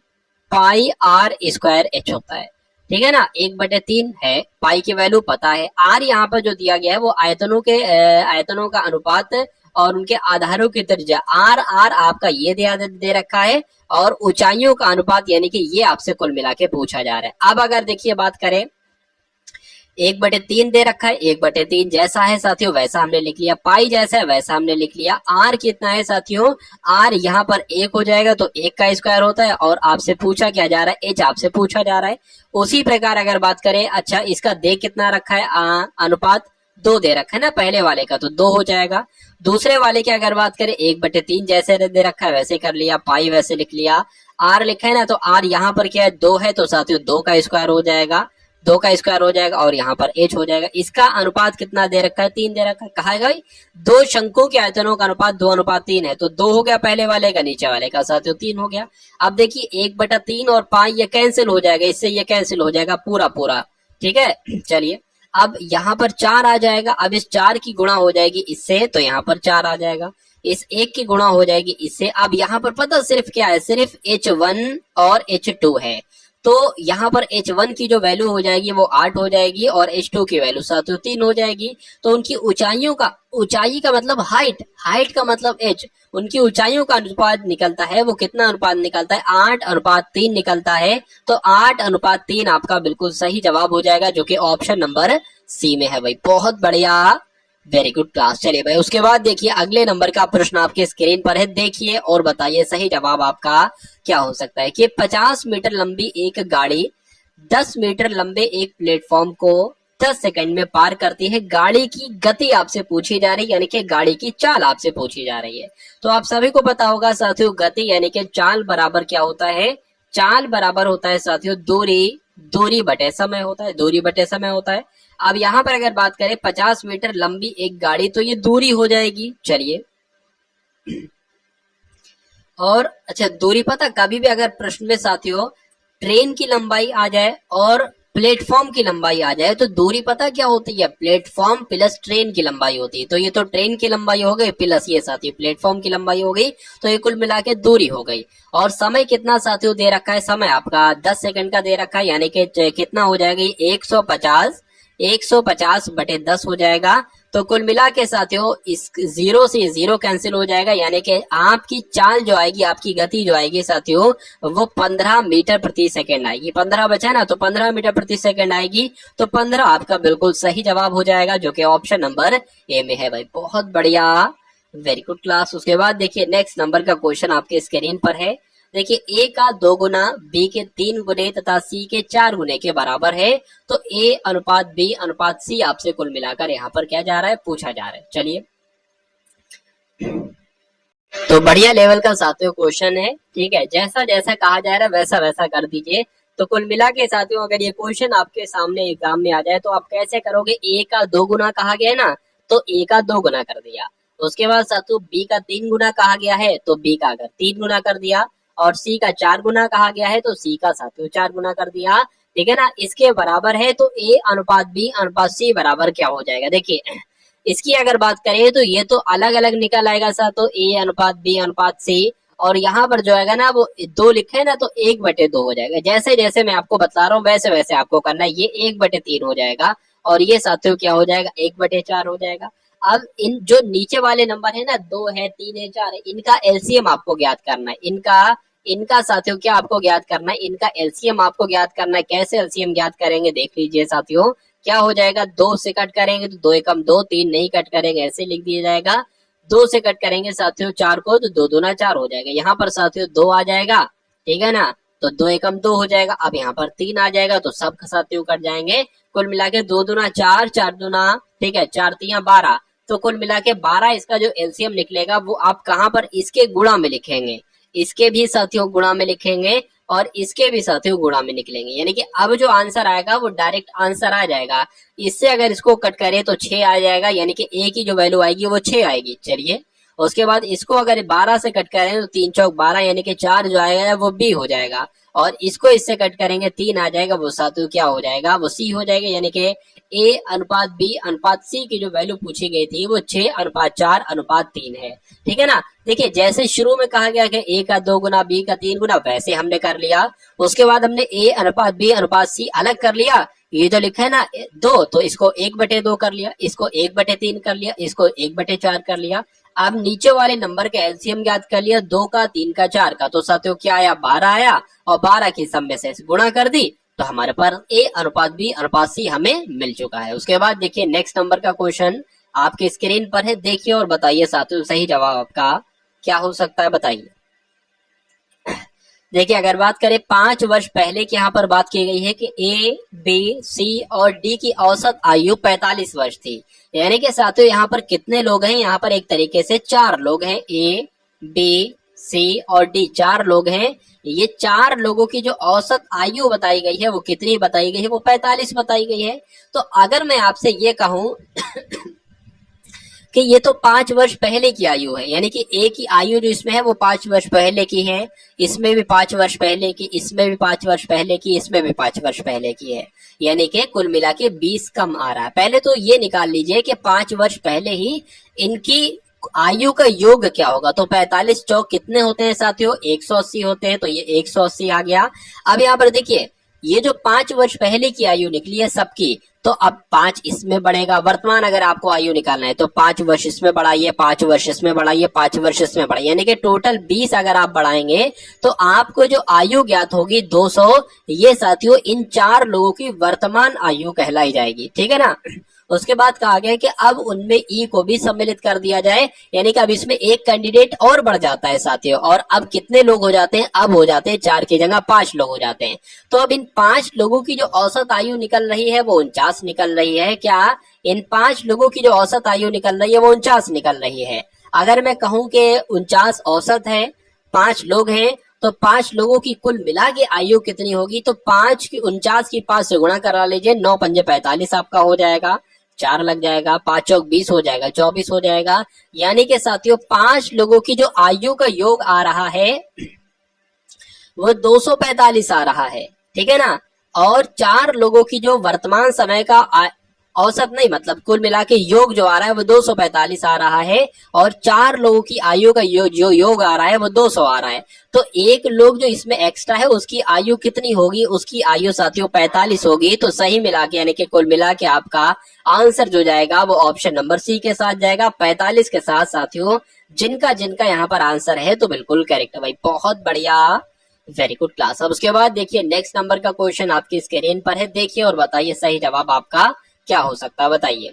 पाई आर स्क्वायर एच होता है, ठीक है ना। 1/3 है, पाई की वैल्यू पता है, आर यहाँ पर जो दिया गया है वो आयतनों का अनुपात और उनके आधारों की त्रिज्या आर आपका ये दे रखा है और ऊंचाइयों का अनुपात यानी कि ये आपसे कुल मिला के पूछा जा रहा है। अब अगर देखिए बात करें 1/3 दे रखा है, 1/3 जैसा है साथियों वैसा हमने लिख लिया, पाई जैसा है वैसा हमने लिख लिया। आर कितना है साथियों, आर यहाँ पर 1 हो जाएगा तो 1 का स्क्वायर होता है और आपसे पूछा क्या जा रहा है, एच आपसे पूछा जा रहा है। उसी प्रकार अगर बात करें, अच्छा इसका दे कितना रखा है अनुपात 2 दे रखा है ना, पहले वाले का तो 2 हो जाएगा। दूसरे वाले की अगर बात करें 1/3 जैसे दे रखा है वैसे कर लिया, पाई वैसे लिख लिया। आर लिखा है ना तो आर यहाँ पर क्या है 2 है तो साथियों 2 का स्क्वायर हो जाएगा। 2 का स्क्वायर हो जाएगा और यहाँ पर h हो जाएगा। इसका अनुपात कितना दे रखा है, 3 दे रखा है। कहा है भाई दो शंकुओं के आयतनों का अनुपात 2:3 है, तो 2 हो गया पहले वाले का, नीचे वाले का साथियों 3 हो गया। अब देखिए 1/3 और 5 ये कैंसिल हो जाएगा, इससे ये कैंसिल हो जाएगा पूरा पूरा, ठीक है। चलिए अब यहाँ पर 4 आ जाएगा, अब इस 4 की गुणा हो जाएगी इससे, तो यहाँ पर 4 आ जाएगा। इस 1 की गुणा हो जाएगी इससे। अब यहाँ पर पता सिर्फ क्या है, सिर्फ H1 और H2 है, तो यहाँ पर H1 की जो वैल्यू हो जाएगी वो 8 हो जाएगी और H2 की वैल्यू साथियों 3 हो जाएगी। तो उनकी ऊंचाइयों का, ऊंचाई का मतलब हाइट, हाइट का मतलब H, उनकी ऊंचाइयों का अनुपात निकलता है, वो कितना अनुपात निकलता है, 8:3 निकलता है। तो 8:3 आपका बिल्कुल सही जवाब हो जाएगा, जो कि ऑप्शन नंबर सी में है भाई। बहुत बढ़िया, वेरी गुड क्लास। चलिए भाई उसके बाद देखिए अगले नंबर का प्रश्न आपके स्क्रीन पर है, देखिए और बताइए सही जवाब आपका क्या हो सकता है। कि 50 मीटर लंबी एक गाड़ी 10 मीटर लंबे एक प्लेटफॉर्म को 10 सेकंड में पार करती है। गाड़ी की गति आपसे पूछी जा रही है, यानी कि गाड़ी की चाल आपसे पूछी जा रही है। तो आप सभी को पता होगा साथियों, गति यानी कि चाल बराबर क्या होता है, चाल बराबर होता है साथियों दूरी, दूरी बटे समय होता है, दूरी बटे समय होता है। अब यहाँ पर अगर बात करें 50 मीटर लंबी एक गाड़ी, तो ये दूरी हो जाएगी। चलिए और अच्छा दूरी पता, कभी भी अगर प्रश्न में साथियों ट्रेन की लंबाई आ जाए और प्लेटफॉर्म की लंबाई आ जाए, तो दूरी पता क्या होती है, प्लेटफॉर्म प्लस ट्रेन की लंबाई होती है। तो ये तो ट्रेन की लंबाई हो गई प्लस ये साथियों प्लेटफॉर्म की लंबाई हो गई, तो ये कुल मिला के दूरी हो गई। और समय कितना साथियों दे रखा है, समय आपका 10 सेकंड का दे रखा है, यानी कि कितना हो जाएगा 150 बटे 10 हो जाएगा। तो कुल मिला के साथियों इस 0 से 0 कैंसिल हो जाएगा, यानी कि आपकी चाल जो आएगी, आपकी गति जो आएगी साथियों, वो 15 मीटर प्रति सेकंड आएगी। 15 बचा ना, तो 15 मीटर प्रति सेकंड आएगी। तो 15 आपका बिल्कुल सही जवाब हो जाएगा, जो कि ऑप्शन नंबर ए में है भाई। बहुत बढ़िया, वेरी गुड क्लास। उसके बाद देखिए नेक्स्ट नंबर का क्वेश्चन आपके स्क्रीन पर है। देखिए ए का 2 गुना, बी के 3 गुने तथा सी के 4 गुने के बराबर है। तो ए अनुपात बी अनुपात सी आपसे कुल मिलाकर यहाँ पर क्या जा रहा है, पूछा जा रहा है। चलिए तो बढ़िया लेवल का साथियों क्वेश्चन है, ठीक है। जैसा जैसा कहा जा रहा है वैसा वैसा कर दीजिए। तो कुल मिला के साथियों अगर ये क्वेश्चन आपके सामने एग्जाम में आ जाए, तो आप कैसे करोगे, ए का 2 गुना कहा गया है ना, तो ए का 2 गुना कर दिया। उसके बाद साथियों बी का 3 गुना कहा गया है, तो बी का अगर 3 गुना कर दिया। और सी का 4 गुना कहा गया है, तो सी का साथियों 4 गुना कर दिया, ठीक है ना। इसके बराबर है, तो ए अनुपात बी अनुपात सी बराबर क्या हो जाएगा। देखिए इसकी अगर बात करें तो ये तो अलग अलग निकल आएगा साथियों, ए अनुपात बी अनुपात सी, और यहाँ पर जो है ना वो 2 लिखे है ना, तो 1/2 हो जाएगा। जैसे जैसे मैं आपको बता रहा हूँ वैसे वैसे आपको करना है। ये 1/3 हो जाएगा और ये साथियों क्या हो जाएगा, 1/4 हो जाएगा। अब इन जो नीचे वाले नंबर है ना, 2 है 3 है 4 है, इनका एलसीएम आपको ज्ञात करना है। इनका इनका साथियों क्या आपको ज्ञात करना है, इनका एलसीएम आपको ज्ञात करना है। कैसे एलसीएम ज्ञात करेंगे देख लीजिए साथियों। क्या हो जाएगा, 2 से कट करेंगे तो 2 एकम 2, 3 नहीं कट करेंगे ऐसे लिख दिया जाएगा। 2 से कट करेंगे साथियों 4 को, तो 2 दूना 4 हो जाएगा। यहाँ पर साथियों 2 आ जाएगा, ठीक है ना, तो 2 एकम 2 हो जाएगा। अब यहाँ पर 3 आ जाएगा, तो सब साथियों कट जाएंगे। कुल मिला के 2 दूना 4, 4 दूना, ठीक है, 4 3 12, तो कुल मिला के 12 इसका जो एलसीएम निकलेगा वो आप कहाँ पर, इसके गुणा में लिखेंगे। इसके भी साथियों गुणा में लिखेंगे और इसके भी साथियों गुणा में निकलेंगे, यानी कि अब जो आंसर आएगा वो डायरेक्ट आंसर आ जाएगा। इससे अगर इसको कट करें तो 6 आ जाएगा, यानी कि ए की जो वैल्यू आएगी वो 6 आएगी। चलिए उसके बाद इसको अगर 12 से कट करें तो 3 चौक 12, यानी कि 4 जो आएगा वो बी हो जाएगा। और इसको इससे कट करेंगे 3 आ जाएगा, वो साथियों क्या हो जाएगा, वो सी हो जाएगा। यानी कि ए अनुपात बी अनुपात सी की जो वैल्यू पूछी गई थी वो 6:4:3 है, ठीक है ना। देखिए जैसे शुरू में कहा गया कि ए का 2 गुना बी का 3 गुना, वैसे हमने कर लिया। उसके बाद हमने ए अनुपात बी अनुपात सी अलग कर लिया। ये जो लिखा है ना 2, तो इसको 1/2 कर लिया, इसको 1/3 कर लिया, इसको 1/4 कर लिया। अब नीचे वाले नंबर का एलसीएम ज्ञात कर लिया, 2 का 3 का 4 का, तो साथियों क्या आया, 12 आया। और 12 की सब में से गुणा कर दी, तो हमारे पास ए अनुपात बी अनुपात सी हमें मिल चुका है। उसके बाद देखिए नेक्स्ट नंबर का क्वेश्चन आपके स्क्रीन पर है, देखिए और बताइए साथियों सही जवाब आपका क्या हो सकता है, बताइए। देखिए अगर बात करें 5 वर्ष पहले की यहाँ पर बात की गई है कि ए बी सी और डी की औसत आयु 45 वर्ष थी, यानी कि साथियों यहाँ पर कितने लोग हैं, यहाँ पर एक तरीके से 4 लोग हैं, ए बी सी और डी 4 लोग हैं। ये 4 लोगों की जो औसत आयु बताई गई है वो कितनी बताई गई है? वो 45 बताई गई है। तो अगर मैं आपसे ये कहूं कि ये तो 5 वर्ष पहले की आयु है, यानी कि एक ही आयु जो इसमें है वो 5 वर्ष पहले की है, इसमें भी 5 वर्ष पहले की, इसमें भी 5 वर्ष पहले की, इसमें भी 5 वर्ष पहले की है, यानी कि कुल मिला के 20 कम आ रहा है। पहले तो ये निकाल लीजिए कि 5 वर्ष पहले ही इनकी आयु का योग क्या होगा। तो 45 चौक कितने होते हैं साथियों? 180 होते हैं, तो ये 180 आ गया। अब यहाँ पर देखिए, ये जो 5 वर्ष पहले की आयु निकली है सबकी, तो अब 5 इसमें बढ़ेगा। वर्तमान अगर आपको आयु निकालना है तो 5 वर्ष इसमें बढ़ाइए, 5 वर्ष इसमें बढ़ाइए, 5 वर्ष इसमें बढ़ाइए, यानी कि टोटल 20 अगर आप बढ़ाएंगे तो आपको जो आयु ज्ञात होगी 200, ये साथियों इन 4 लोगों की वर्तमान आयु कहलाई जाएगी। ठीक है ना। उसके बाद कहा गया कि अब उनमें ई को भी सम्मिलित कर दिया जाए, यानी कि अब इसमें एक कैंडिडेट और बढ़ जाता है साथियों। और अब कितने लोग हो जाते हैं? अब हो जाते हैं 4 की जगह 5 लोग हो जाते हैं। तो अब इन 5 लोगों की जो औसत आयु निकल रही है वो 49 निकल रही है। क्या इन 5 लोगों की जो औसत आयु निकल रही है वो 49 निकल रही है? अगर मैं कहूं कि 49 औसत है, 5 लोग हैं, तो 5 लोगों की कुल मिला के आयु कितनी होगी? तो 5 की 49 की 5 से गुणा करा लीजिए, 9 पंजे 45 आपका हो जाएगा, 4 लग जाएगा, 5 चौक 20 हो जाएगा, 24 हो जाएगा। यानी कि साथियों 5 लोगों की जो आयु का योग आ रहा है वो 245 आ रहा है। ठीक है ना। और 4 लोगों की जो वर्तमान समय का औसत नहीं, मतलब कुल मिला के योग जो आ रहा है वो 245 आ रहा है, और 4 लोगों की आयु का जो योग आ रहा है वो 200 आ रहा है। तो एक लोग जो इसमें एक्स्ट्रा है उसकी आयु कितनी होगी? उसकी आयु साथियों 45 होगी। तो सही मिला के यानी कि कुल मिला के आपका आंसर जो जाएगा वो ऑप्शन नंबर सी के साथ जाएगा, 45 के साथ साथियों। जिनका जिनका यहाँ पर आंसर है तो बिल्कुल करेक्ट है भाई, बहुत बढ़िया, वेरी गुड क्लास। अब उसके बाद देखिए नेक्स्ट नंबर का क्वेश्चन आपकी स्क्रीन पर है, देखिए और बताइए सही जवाब आपका क्या हो सकता है, बताइए।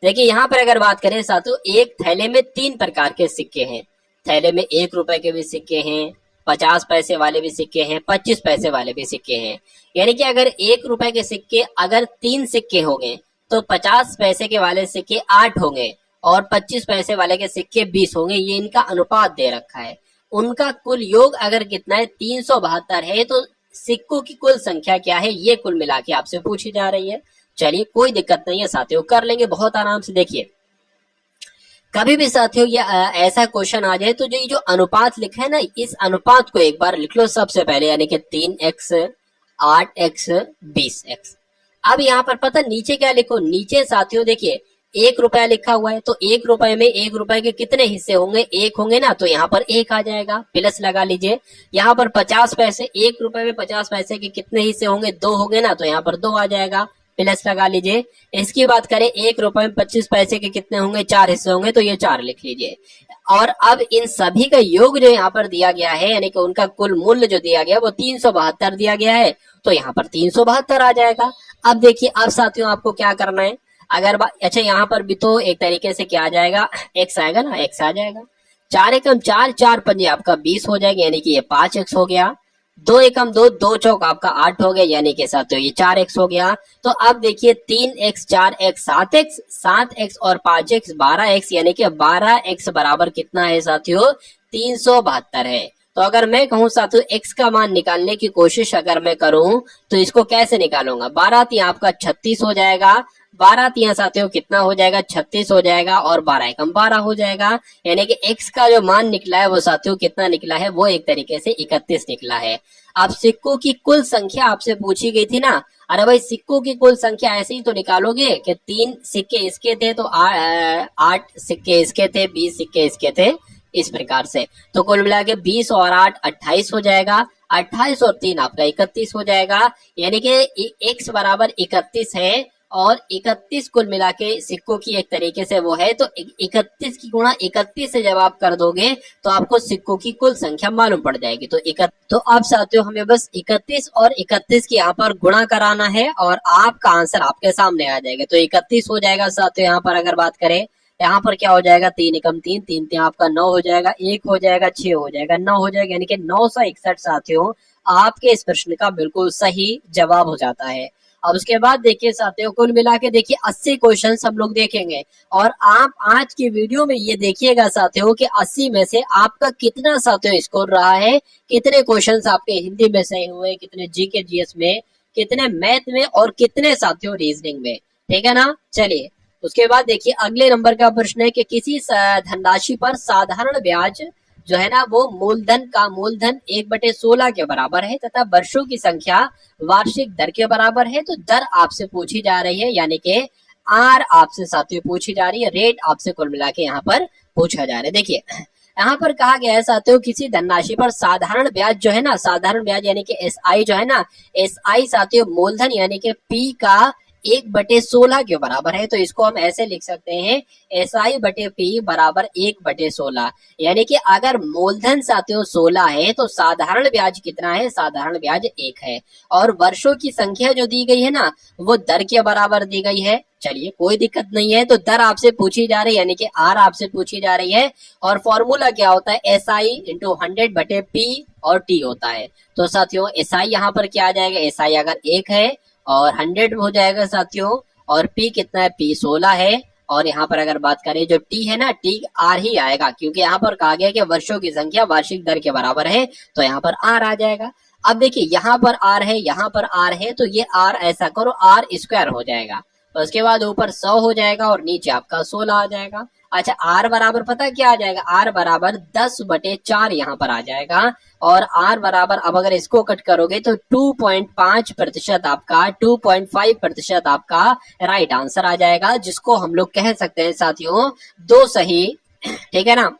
देखिए यहाँ पर अगर बात करें साथियों, एक थैले में 3 प्रकार के सिक्के हैं। थैले में 1 रुपए के भी सिक्के हैं, 50 पैसे वाले भी सिक्के हैं, 25 पैसे वाले भी सिक्के हैं। यानी कि अगर 1 रुपए के सिक्के अगर 3 सिक्के होंगे तो 50 पैसे के वाले सिक्के 8 होंगे और 25 पैसे वाले के सिक्के 20 होंगे। ये इनका अनुपात दे रखा है। उनका कुल योग अगर कितना है? 372 है। तो सिक्कों की कुल संख्या क्या है? ये कुल मिला के आपसे पूछी जा रही है। चलिए कोई दिक्कत नहीं है साथियों, कर लेंगे बहुत आराम से। देखिए कभी भी साथियों ये ऐसा क्वेश्चन आ जाए तो जो ये जो अनुपात लिखा है ना, इस अनुपात को एक बार लिख लो सबसे पहले, यानी कि 3x 8x 20x। अब यहाँ पर पता नीचे क्या लिखो? नीचे साथियों देखिए 1 रुपया लिखा हुआ है, तो 1 रुपए में 1 रुपए के कितने हिस्से होंगे? 1 होंगे ना, तो यहाँ पर 1 आ जाएगा, प्लस लगा लीजिए। यहाँ पर 50 पैसे, 1 रुपए में 50 पैसे के कितने हिस्से होंगे? 2 होंगे ना, तो यहाँ पर 2 आ जाएगा, प्लस लगा लीजिए। इसकी बात करें 1 रुपए में 25 पैसे के कितने होंगे? 4 हिस्से होंगे, तो ये 4 लिख लीजिए। और अब इन सभी का योग जो यहाँ पर दिया गया है, यानी कि उनका कुल मूल्य जो दिया गया है वो 372 दिया गया है, तो यहाँ पर 372 आ जाएगा। अब देखिए अब साथियों आपको क्या करना है, अगर अच्छा यहाँ पर भी तो एक तरीके से क्या आ जाएगा? x आएगा ना, x आ जाएगा। 4 एकम 4, 4 पंजे आपका 20 हो जाएगा, यानी कि ये 5x हो गया। 2 एकम 2, 2 चौक आपका 8 हो गया, यानी कि साथियों ये 4x हो गया। तो अब देखिए 3x 4x 7x, 7x और 5x 12x, यानी कि 12x बराबर कितना है साथियों? 372 है। तो अगर मैं कहूं साथियों x का मान निकालने की कोशिश अगर मैं करूं तो इसको कैसे निकालूंगा? 12 तिया आपका 36 हो जाएगा, 12 तिया साथियों कितना हो जाएगा? 36 हो जाएगा, और 12 एकम 12 हो जाएगा। यानी कि x का जो मान निकला है वो साथियों कितना निकला है? वो एक तरीके से 31 निकला है। अब सिक्कों की कुल संख्या आपसे पूछी गई थी ना, अरे भाई सिक्कों की कुल संख्या ऐसे ही तो निकालोगे कि 3 सिक्के इसके थे तो 8 सिक्के इसके थे, 20 सिक्के इसके थे, इस प्रकार से। तो कुल मिला के 20 और 8 28 हो जाएगा, 28 और 3 आपका 31 हो जाएगा। यानी कि x बराबर 31 है, और 31 कुल मिला के सिक्कों की एक तरीके से वो है। तो 31 की गुणा 31 से जब आप कर दोगे तो आपको सिक्कों की कुल संख्या मालूम पड़ जाएगी। तो अब साथियों हमें बस 31 और 31 की यहाँ पर गुणा कराना है और आपका आंसर आपके सामने आ जाएगा। तो 31 हो जाएगा साथियों। यहाँ पर अगर बात करें, यहाँ पर क्या हो जाएगा? 3 एकम 3, 3 3 आपका 9 हो जाएगा, 1 हो जाएगा, 6 हो जाएगा, 9 हो जाएगा, यानी कि 961 साथियों आपके इस प्रश्न का बिल्कुल सही जवाब हो जाता है। अब उसके बाद देखिए साथियों, कुल मिला के देखिए 80 क्वेश्चन हम लोग देखेंगे, और आप आज की वीडियो में ये देखिएगा साथियों कि 80 में से आपका कितना साथियों स्कोर रहा है, कितने क्वेश्चन आपके हिंदी में सही हुए, कितने जीके जीएस में, कितने मैथ में, और कितने साथियों रीजनिंग में। ठीक है ना। चलिए उसके बाद देखिए अगले नंबर का प्रश्न है कि किसी धनराशि पर साधारण ब्याज जो है ना वो मूलधन 1/16 के बराबर है तथा वर्षों की संख्या वार्षिक दर के बराबर है। तो दर आपसे पूछी जा रही है, यानी कि आर आपसे साथियों पूछी जा रही है, रेट आपसे कुल मिला के यहाँ पर पूछा जा रहा है। देखिए यहाँ पर कहा गया है साथियों, किसी धनराशि पर साधारण ब्याज जो है ना, साधारण ब्याज यानी कि एसआई जो है ना, एसआई साथियों मूलधन यानी कि पी का 1/16 के बराबर है। तो इसको हम ऐसे लिख सकते हैं, एसआई बटे पी बराबर 1/16। यानी कि अगर मूलधन साथियों 16 है तो साधारण ब्याज कितना है, साधारण ब्याज 1 है, और वर्षों की संख्या जो दी गई है ना वो दर के बराबर दी गई है। चलिए कोई दिक्कत नहीं है। तो दर आपसे पूछी जा रही है, यानी कि आर आपसे पूछी जा रही है, और फॉर्मूला क्या होता है, एसआई इंटू 100 बटे पी और टी होता है। तो साथियों एसआई यहाँ पर क्या आ जाएगा, एसआई अगर 1 है और 100 हो जाएगा साथियों, और पी कितना है, पी 16 है, और यहाँ पर अगर बात करें जो टी है ना, टी आर ही आएगा, क्योंकि यहाँ पर कहा गया कि वर्षों की संख्या वार्षिक दर के बराबर है, तो यहाँ पर आर आ जाएगा। अब देखिए यहाँ पर आर है, यहाँ पर आर है, तो ये आर ऐसा करो आर स्क्वायर हो जाएगा, तो उसके बाद ऊपर 100 हो जाएगा और नीचे आपका 16 आ जाएगा। अच्छा आर बराबर पता क्या आ जाएगा, आर बराबर 10/4 यहाँ पर आ जाएगा, और आर बराबर अब अगर इसको कट करोगे तो 2.5% आपका, 2.5% आपका राइट आंसर आ जाएगा, जिसको हम लोग कह सकते हैं साथियों दो सही। ठीक है ना,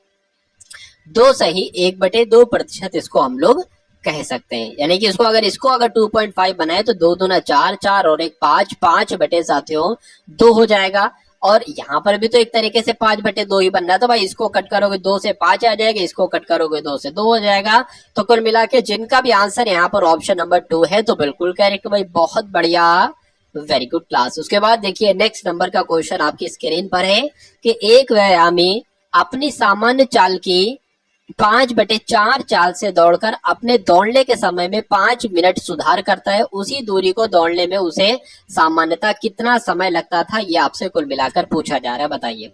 दो सही 1/2% इसको हम लोग कह सकते हैं। यानी कि इसको अगर 2.5 बनाए तो 2 दूना 4, 4 और 1 5, 5 साथियों 2 हो जाएगा, और यहाँ पर भी तो एक तरीके से 5/2 ही बन रहा है। तो भाई इसको कट करोगे 2 से 5 आ जाएगा, इसको कट करोगे 2 से 2 हो जाएगा। तो कुल मिला के जिनका भी आंसर यहाँ पर ऑप्शन नंबर 2 है तो बिल्कुल करेक्ट भाई, बहुत बढ़िया, वेरी गुड क्लास। उसके बाद देखिए नेक्स्ट नंबर का क्वेश्चन आपकी स्क्रीन पर है कि एक व्यायामी अपनी सामान्य चाल की 5/4 चाल से दौड़कर अपने दौड़ने के समय में 5 मिनट सुधार करता है। उसी दूरी को दौड़ने में उसे सामान्यतः कितना समय लगता था, ये आपसे कुल मिलाकर पूछा जा रहा है, बताइए।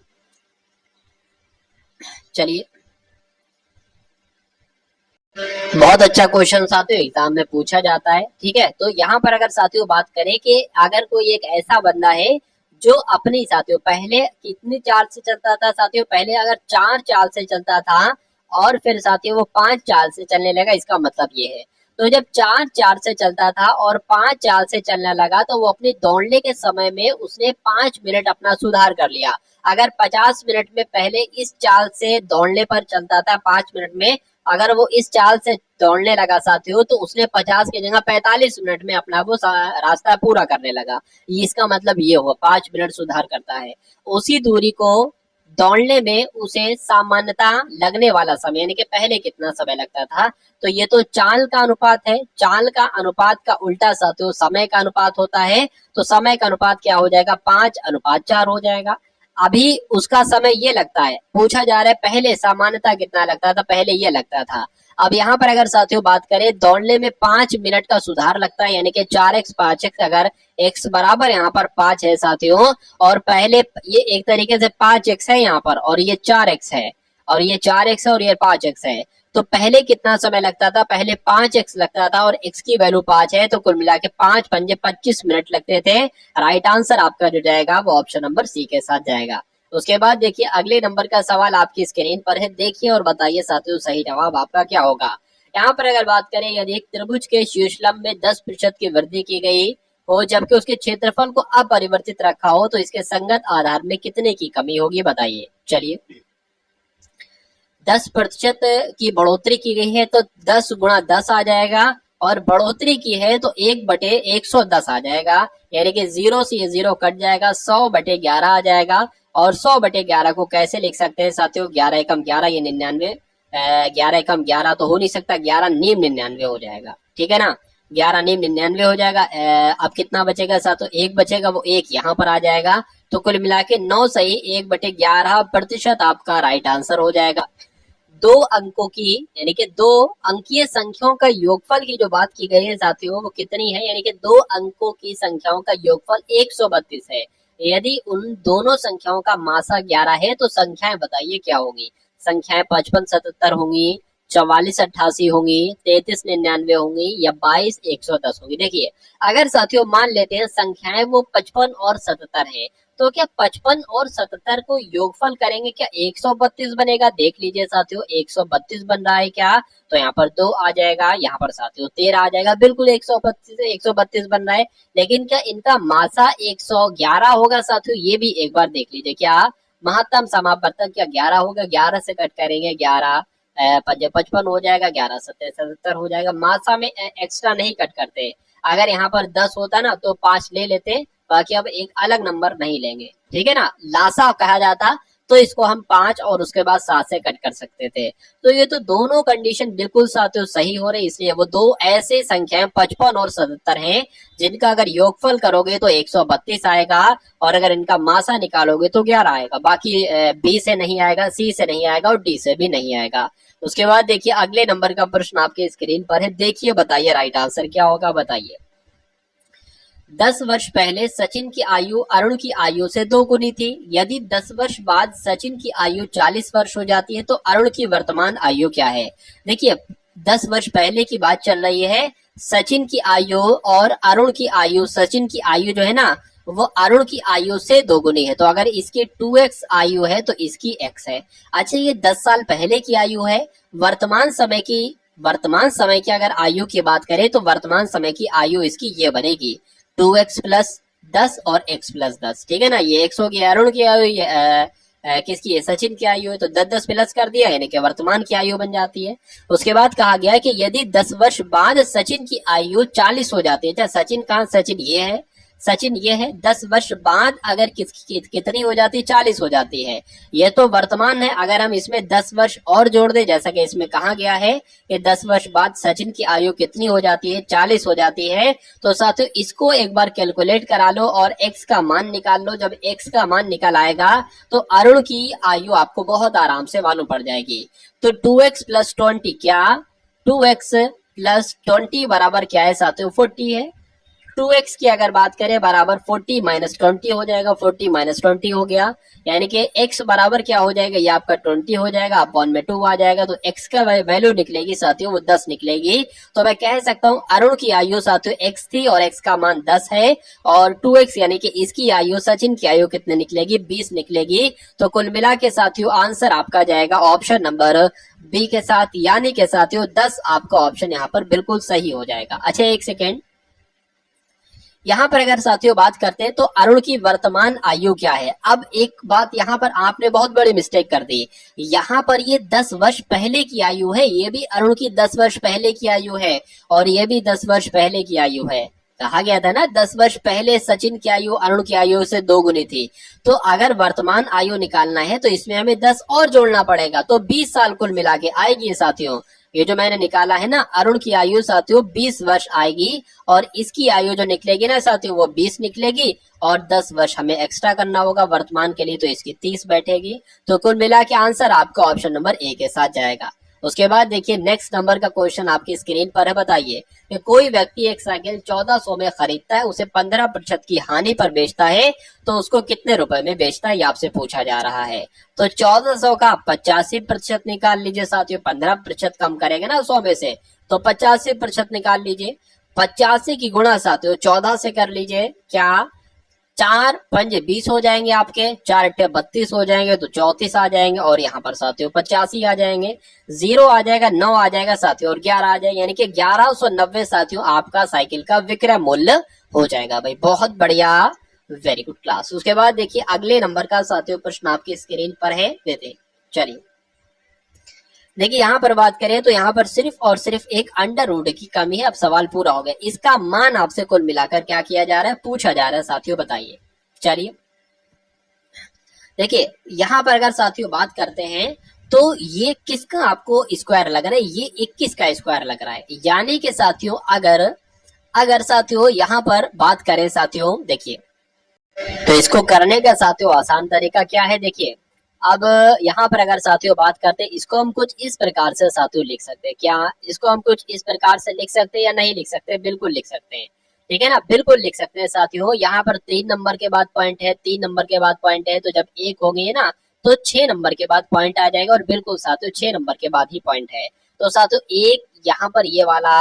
चलिए बहुत अच्छा क्वेश्चन साथियों एग्जाम में पूछा जाता है। ठीक है, तो यहाँ पर अगर साथियों बात करें कि अगर कोई एक ऐसा बंदा है जो अपनी साथियों पहले कितनी चाल से चलता था, साथियों पहले अगर 4 चाल से चलता था और फिर साथियों वो 5 चाल से चलने लगा, इसका मतलब ये है। तो जब 4 चाल से चलता था और 5 चाल से चलने लगा तो वो अपने दौड़ने के समय में उसने 5 मिनट अपना सुधार कर लिया। अगर 50 मिनट में पहले इस चाल से दौड़ने पर चलता था 5 मिनट में, अगर वो इस चाल से दौड़ने लगा साथियों तो उसने 50 की जगह 45 मिनट में अपना वो रास्ता पूरा करने लगा। इसका मतलब ये हुआ 5 मिनट सुधार करता है। उसी दूरी को दौड़ने में उसे सामान्यता लगने वाला समय, यानी कि पहले कितना समय लगता था, तो ये तो चाल का अनुपात है। चाल का अनुपात का उल्टा साथियों समय का अनुपात होता है, तो समय का अनुपात क्या हो जाएगा, 5:4 हो जाएगा। अभी उसका समय ये लगता है, पूछा जा रहा है पहले सामान्यता कितना लगता था, पहले ये लगता था। अब यहाँ पर अगर साथियों बात करें दौड़ने में 5 मिनट का सुधार लगता है, यानी कि 4x 5x, अगर x बराबर यहाँ पर 5 है साथियों, और पहले ये एक तरीके से 5x है यहाँ पर, और ये 4x है, और ये 4x है और ये 5x है। तो पहले कितना समय लगता था, पहले 5x लगता था, और x की वैल्यू 5 है, तो कुल मिला के 5 पंजे 25 मिनट लगते थे। राइट आंसर आपका जो जाएगा वो ऑप्शन नंबर सी के साथ जाएगा। उसके बाद देखिए अगले नंबर का सवाल आपकी स्क्रीन पर है, देखिए और बताइए साथियों सही जवाब आपका क्या होगा। यहाँ पर अगर बात करें यदि एक त्रिभुज के शीर्षलंब में 10% की वृद्धि की गई हो जबकि उसके क्षेत्रफल को अपरिवर्तित रखा हो तो इसके संगत आधार में कितने की कमी होगी, बताइए। चलिए 10% की बढ़ोतरी की गई है तो 10 गुणा 10 आ जाएगा, और बढ़ोतरी की है तो 1/110 आ जाएगा, यानी कि 0 से ये 0 कट जाएगा, 100/11 आ जाएगा। और 100/11 को कैसे लिख सकते हैं साथियों, 11 एकम 11 ये 99, 11 एकम 11 तो हो नहीं सकता, 11 नीम 99 हो जाएगा। ठीक है ना, 11 नीम 99 हो जाएगा। अब कितना बचेगा साथियों, 1 बचेगा, वो 1 यहाँ पर आ जाएगा। तो कुल मिला के 9 सही 1/11% आपका राइट आंसर हो जाएगा। दो अंकों की यानी कि दो अंकीय संख्याओं का योगफल की जो बात की गई है साथियों वो कितनी है, यानी कि दो अंकों की संख्याओं का योगफल 132 है। यदि उन दोनों संख्याओं का मासा 11 है तो संख्याएं बताइए क्या होगी। संख्याएं 55 77 होंगी, 44 88 होंगी, 33 99 होंगी या 22 110 होंगी। देखिए अगर साथियों मान लेते हैं संख्याएं वो 55 और 77 है, तो क्या 55 और 77 को योगफल करेंगे क्या 132 बनेगा। देख लीजिए साथियों 132 बन रहा है क्या, तो यहाँ पर 2 आ जाएगा, यहाँ पर साथियों 13 आ जाएगा, बिल्कुल 132 बन रहा है। लेकिन क्या इनका मासा 111 होगा साथियों, ये भी एक बार देख लीजिए। क्या महत्तम समापवर्तक क्या 11 होगा, 11 से कट करेंगे 11 पंजे 55 हो जाएगा, 11 सत्ते 77 हो जाएगा। मासा में एक्स्ट्रा नहीं कट करते। अगर यहाँ पर 10 होता ना तो 5 ले लेते, बाकी अब एक अलग नंबर नहीं लेंगे, ठीक है ना। लासा कहा जाता तो इसको हम 5 और उसके बाद 7 से कट कर सकते थे। तो ये तो दोनों कंडीशन बिल्कुल साथियों सही हो रही, इसलिए वो दो ऐसे संख्याएं 55 और 77 हैं जिनका अगर योगफल करोगे तो 132 आएगा और अगर इनका मासा निकालोगे तो 11 आएगा। बाकी बी से नहीं आएगा, सी से नहीं आएगा और डी से भी नहीं आएगा। उसके बाद देखिए अगले नंबर का प्रश्न आपके स्क्रीन पर है, देखिए बताइए राइट आंसर क्या होगा, बताइए। 10 वर्ष पहले सचिन की आयु अरुण की आयु से 2 गुनी थी। यदि 10 वर्ष बाद सचिन की आयु 40 वर्ष हो जाती है तो अरुण की वर्तमान आयु क्या है। देखिए 10 वर्ष पहले की बात चल रही है, सचिन की आयु और अरुण की आयु, सचिन की आयु जो है ना वो अरुण की आयु से 2 गुनी है, तो अगर इसकी 2x आयु है तो इसकी x है। अच्छा ये 10 साल पहले की आयु है। वर्तमान समय की अगर आयु की बात करें तो वर्तमान समय की आयु इसकी ये बनेगी 2x प्लस 10 और x प्लस 10, ठीक है ना। ये x हो गया अरुण की आयु, किसकी है सचिन की आयु है, तो 10 10 प्लस कर दिया यानी कि वर्तमान की आयु बन जाती है। उसके बाद कहा गया है कि यदि 10 वर्ष बाद सचिन की आयु 40 हो जाती है, अच्छा सचिन कहाँ, सचिन ये है, सचिन ये है, 10 वर्ष बाद अगर कितनी हो जाती है 40 हो जाती है, ये तो वर्तमान है। अगर हम इसमें 10 वर्ष और जोड़ दे, जैसा कि इसमें कहा गया है कि 10 वर्ष बाद सचिन की आयु कितनी हो जाती है 40 हो जाती है, तो साथियों इसको एक बार कैलकुलेट करा लो और x का मान निकाल लो। जब x का मान निकल आएगा तो अरुण की आयु आपको बहुत आराम से मालूम पड़ जाएगी। तो 2x प्लस 20 क्या, 2x प्लस 20 बराबर क्या है साथियों 40 है। 2x की अगर बात करें बराबर 40 माइनस 20 हो जाएगा, 40 माइनस 20 हो गया, यानी कि x बराबर क्या हो जाएगा, ये आपका 20 हो जाएगा, अपॉन में 2 आ जाएगा, तो x का वैल्यू निकलेगी साथियों वो 10 निकलेगी। तो मैं कह सकता हूँ अरुण की आयु साथियों x थी और x का मान 10 है, और 2x यानी कि इसकी आयु, सचिन की आयु कितने निकलेगी 20 निकलेगी। तो कुल मिला के साथियों आंसर आपका जाएगा ऑप्शन नंबर बी के साथ, यानी कि साथियों 10 आपका ऑप्शन यहाँ पर बिल्कुल सही हो जाएगा। अच्छा एक सेकेंड, यहाँ पर अगर साथियों बात करते हैं तो अरुण की वर्तमान आयु क्या है। अब एक बात यहाँ पर आपने बहुत बड़ी मिस्टेक कर दी, यहाँ पर ये 10 वर्ष पहले की आयु है, ये भी अरुण की 10 वर्ष पहले की आयु है और ये भी 10 वर्ष पहले की आयु है। कहा गया था ना 10 वर्ष पहले सचिन की आयु अरुण की आयु से 2 गुनी थी, तो अगर वर्तमान आयु निकालना है तो इसमें हमें 10 और जोड़ना पड़ेगा, तो 20 साल कुल मिला के आएगी साथियों। ये जो मैंने निकाला है ना अरुण की आयु साथियों 20 वर्ष आएगी और इसकी आयु जो निकलेगी ना साथियों वो 20 निकलेगी और 10 वर्ष हमें एक्स्ट्रा करना होगा वर्तमान के लिए, तो इसकी 30 बैठेगी। तो कुल मिला के आंसर आपका ऑप्शन नंबर ए के साथ जाएगा। उसके बाद देखिए नेक्स्ट नंबर का क्वेश्चन आपकी स्क्रीन पर है, बताइए कि कोई व्यक्ति एक साइकिल 1400 में खरीदता है, उसे 15% की हानि पर बेचता है, तो उसको कितने रुपए में बेचता है, ये आपसे पूछा जा रहा है। तो 1400 का 85% निकाल लीजिए साथियों, 15% कम करेंगे ना 100 में से, तो 85% निकाल लीजिए। 85 की गुणा साथियों 14 से कर लीजिए, क्या 4 पंजे 20 हो जाएंगे आपके, 4 अट्ठे 32 हो जाएंगे, तो 34 आ जाएंगे और यहाँ पर साथियों 85 आ जाएंगे, 0 आ जाएगा, 9 आ जाएगा साथियों और 11 आ जाएगा, यानी कि 1190 साथियों आपका साइकिल का विक्रय मूल्य हो जाएगा। भाई बहुत बढ़िया, वेरी गुड क्लास। उसके बाद देखिए अगले नंबर का साथियों प्रश्न आपकी स्क्रीन पर है, देते चलिए। देखिए यहाँ पर बात करें तो यहाँ पर सिर्फ और सिर्फ एक अंडर रूट की कमी है। अब सवाल पूरा हो गया, इसका मान आपसे कुल मिलाकर क्या किया जा रहा है, पूछा जा रहा है साथियों, बताइए। चलिए देखिए यहाँ पर अगर साथियों बात करते हैं तो ये किसका आपको स्क्वायर लग रहा है, ये 21 का स्क्वायर लग रहा है, यानी कि साथियों अगर साथियों यहाँ पर बात करें साथियों, देखिए तो इसको करने का साथियों आसान तरीका क्या है, देखिए अब यहाँ पर अगर साथियों बात करते हैं, इसको हम कुछ इस प्रकार से साथियों लिख सकते हैं। क्या इसको हम कुछ इस प्रकार से लिख सकते हैं या नहीं लिख सकते? बिल्कुल लिख सकते हैं। ठीक है ना, बिल्कुल लिख सकते हैं साथियों। यहाँ पर 3 नंबर के बाद पॉइंट है, 3 नंबर के बाद पॉइंट है, तो जब 1 हो गई है ना, तो 6 नंबर के बाद पॉइंट आ जाएगा, और बिल्कुल साथियों 6 नंबर के बाद ही पॉइंट है। तो साथियों एक यहाँ पर ये वाला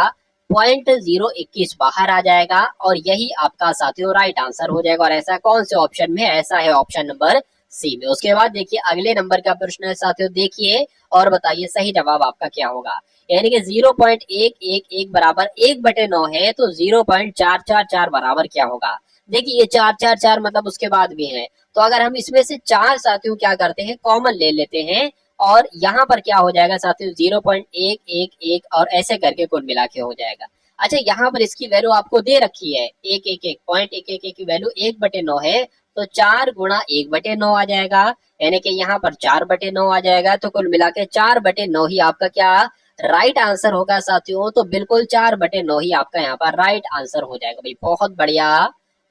.021 बाहर आ जाएगा, और यही आपका साथियों राइट आंसर हो जाएगा। और ऐसा कौन से ऑप्शन में? ऐसा है ऑप्शन नंबर सी में। उसके बाद देखिए अगले नंबर का प्रश्न है साथियों, देखिए और बताइए सही जवाब आपका क्या होगा। यानी कि 0.111 बराबर 1/9 है, तो 0.444 बराबर क्या होगा? देखिए ये 444 मतलब उसके बाद भी है, तो अगर हम इसमें से 4 साथियों क्या करते हैं, कॉमन ले लेते हैं, और यहाँ पर क्या हो जाएगा साथियों 0.111 और ऐसे करके कुल मिला के हो जाएगा। अच्छा यहाँ पर इसकी वैल्यू आपको दे रखी है, 111.111 की वैल्यू 1/9 है, तो 4 गुणा 1/9 आ जाएगा, यानी कि यहाँ पर 4/9 आ जाएगा, तो कुल मिला के 4/9 ही आपका क्या राइट आंसर होगा साथियों। तो बिल्कुल 4/9 ही आपका यहाँ पर राइट आंसर हो जाएगा भाई, बहुत बढ़िया,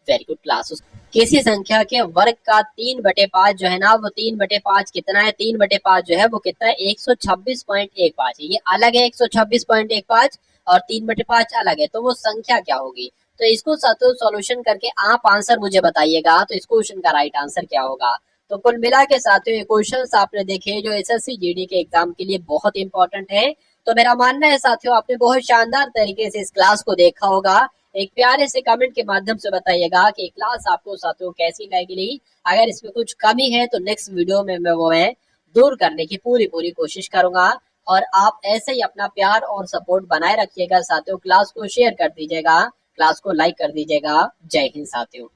वेरी गुड क्लास। किसी संख्या के वर्ग का 3/5 जो है ना, वो 3/5 कितना है? 3/5 जो है वो कितना है? 126.15 है। ये अलग है 126.15, और 3/5 अलग है, तो वो संख्या क्या होगी? तो इसको साथियों सॉल्यूशन करके आप आंसर मुझे बताइएगा, तो इस क्वेश्चन का राइट आंसर क्या होगा। तो कुल मिला के साथियों ये क्वेश्चंस आपने देखे जो एसएससी जीडी के एग्जाम के लिए बहुत इंपॉर्टेंट है। तो मेरा मानना है साथियों आपने बहुत शानदार तरीके से इस क्लास को देखा होगा। एक प्यारे से कमेंट के माध्यम से बताइएगा कि क्लास आपको साथियों कैसी लगी। अगर इसमें कुछ कमी है तो नेक्स्ट वीडियो में मैं दूर करने की पूरी कोशिश करूंगा। और आप ऐसे ही अपना प्यार और सपोर्ट बनाए रखिएगा साथियों। क्लास को शेयर कर दीजिएगा, क्लास को लाइक कर दीजिएगा। जय हिंद साथियों।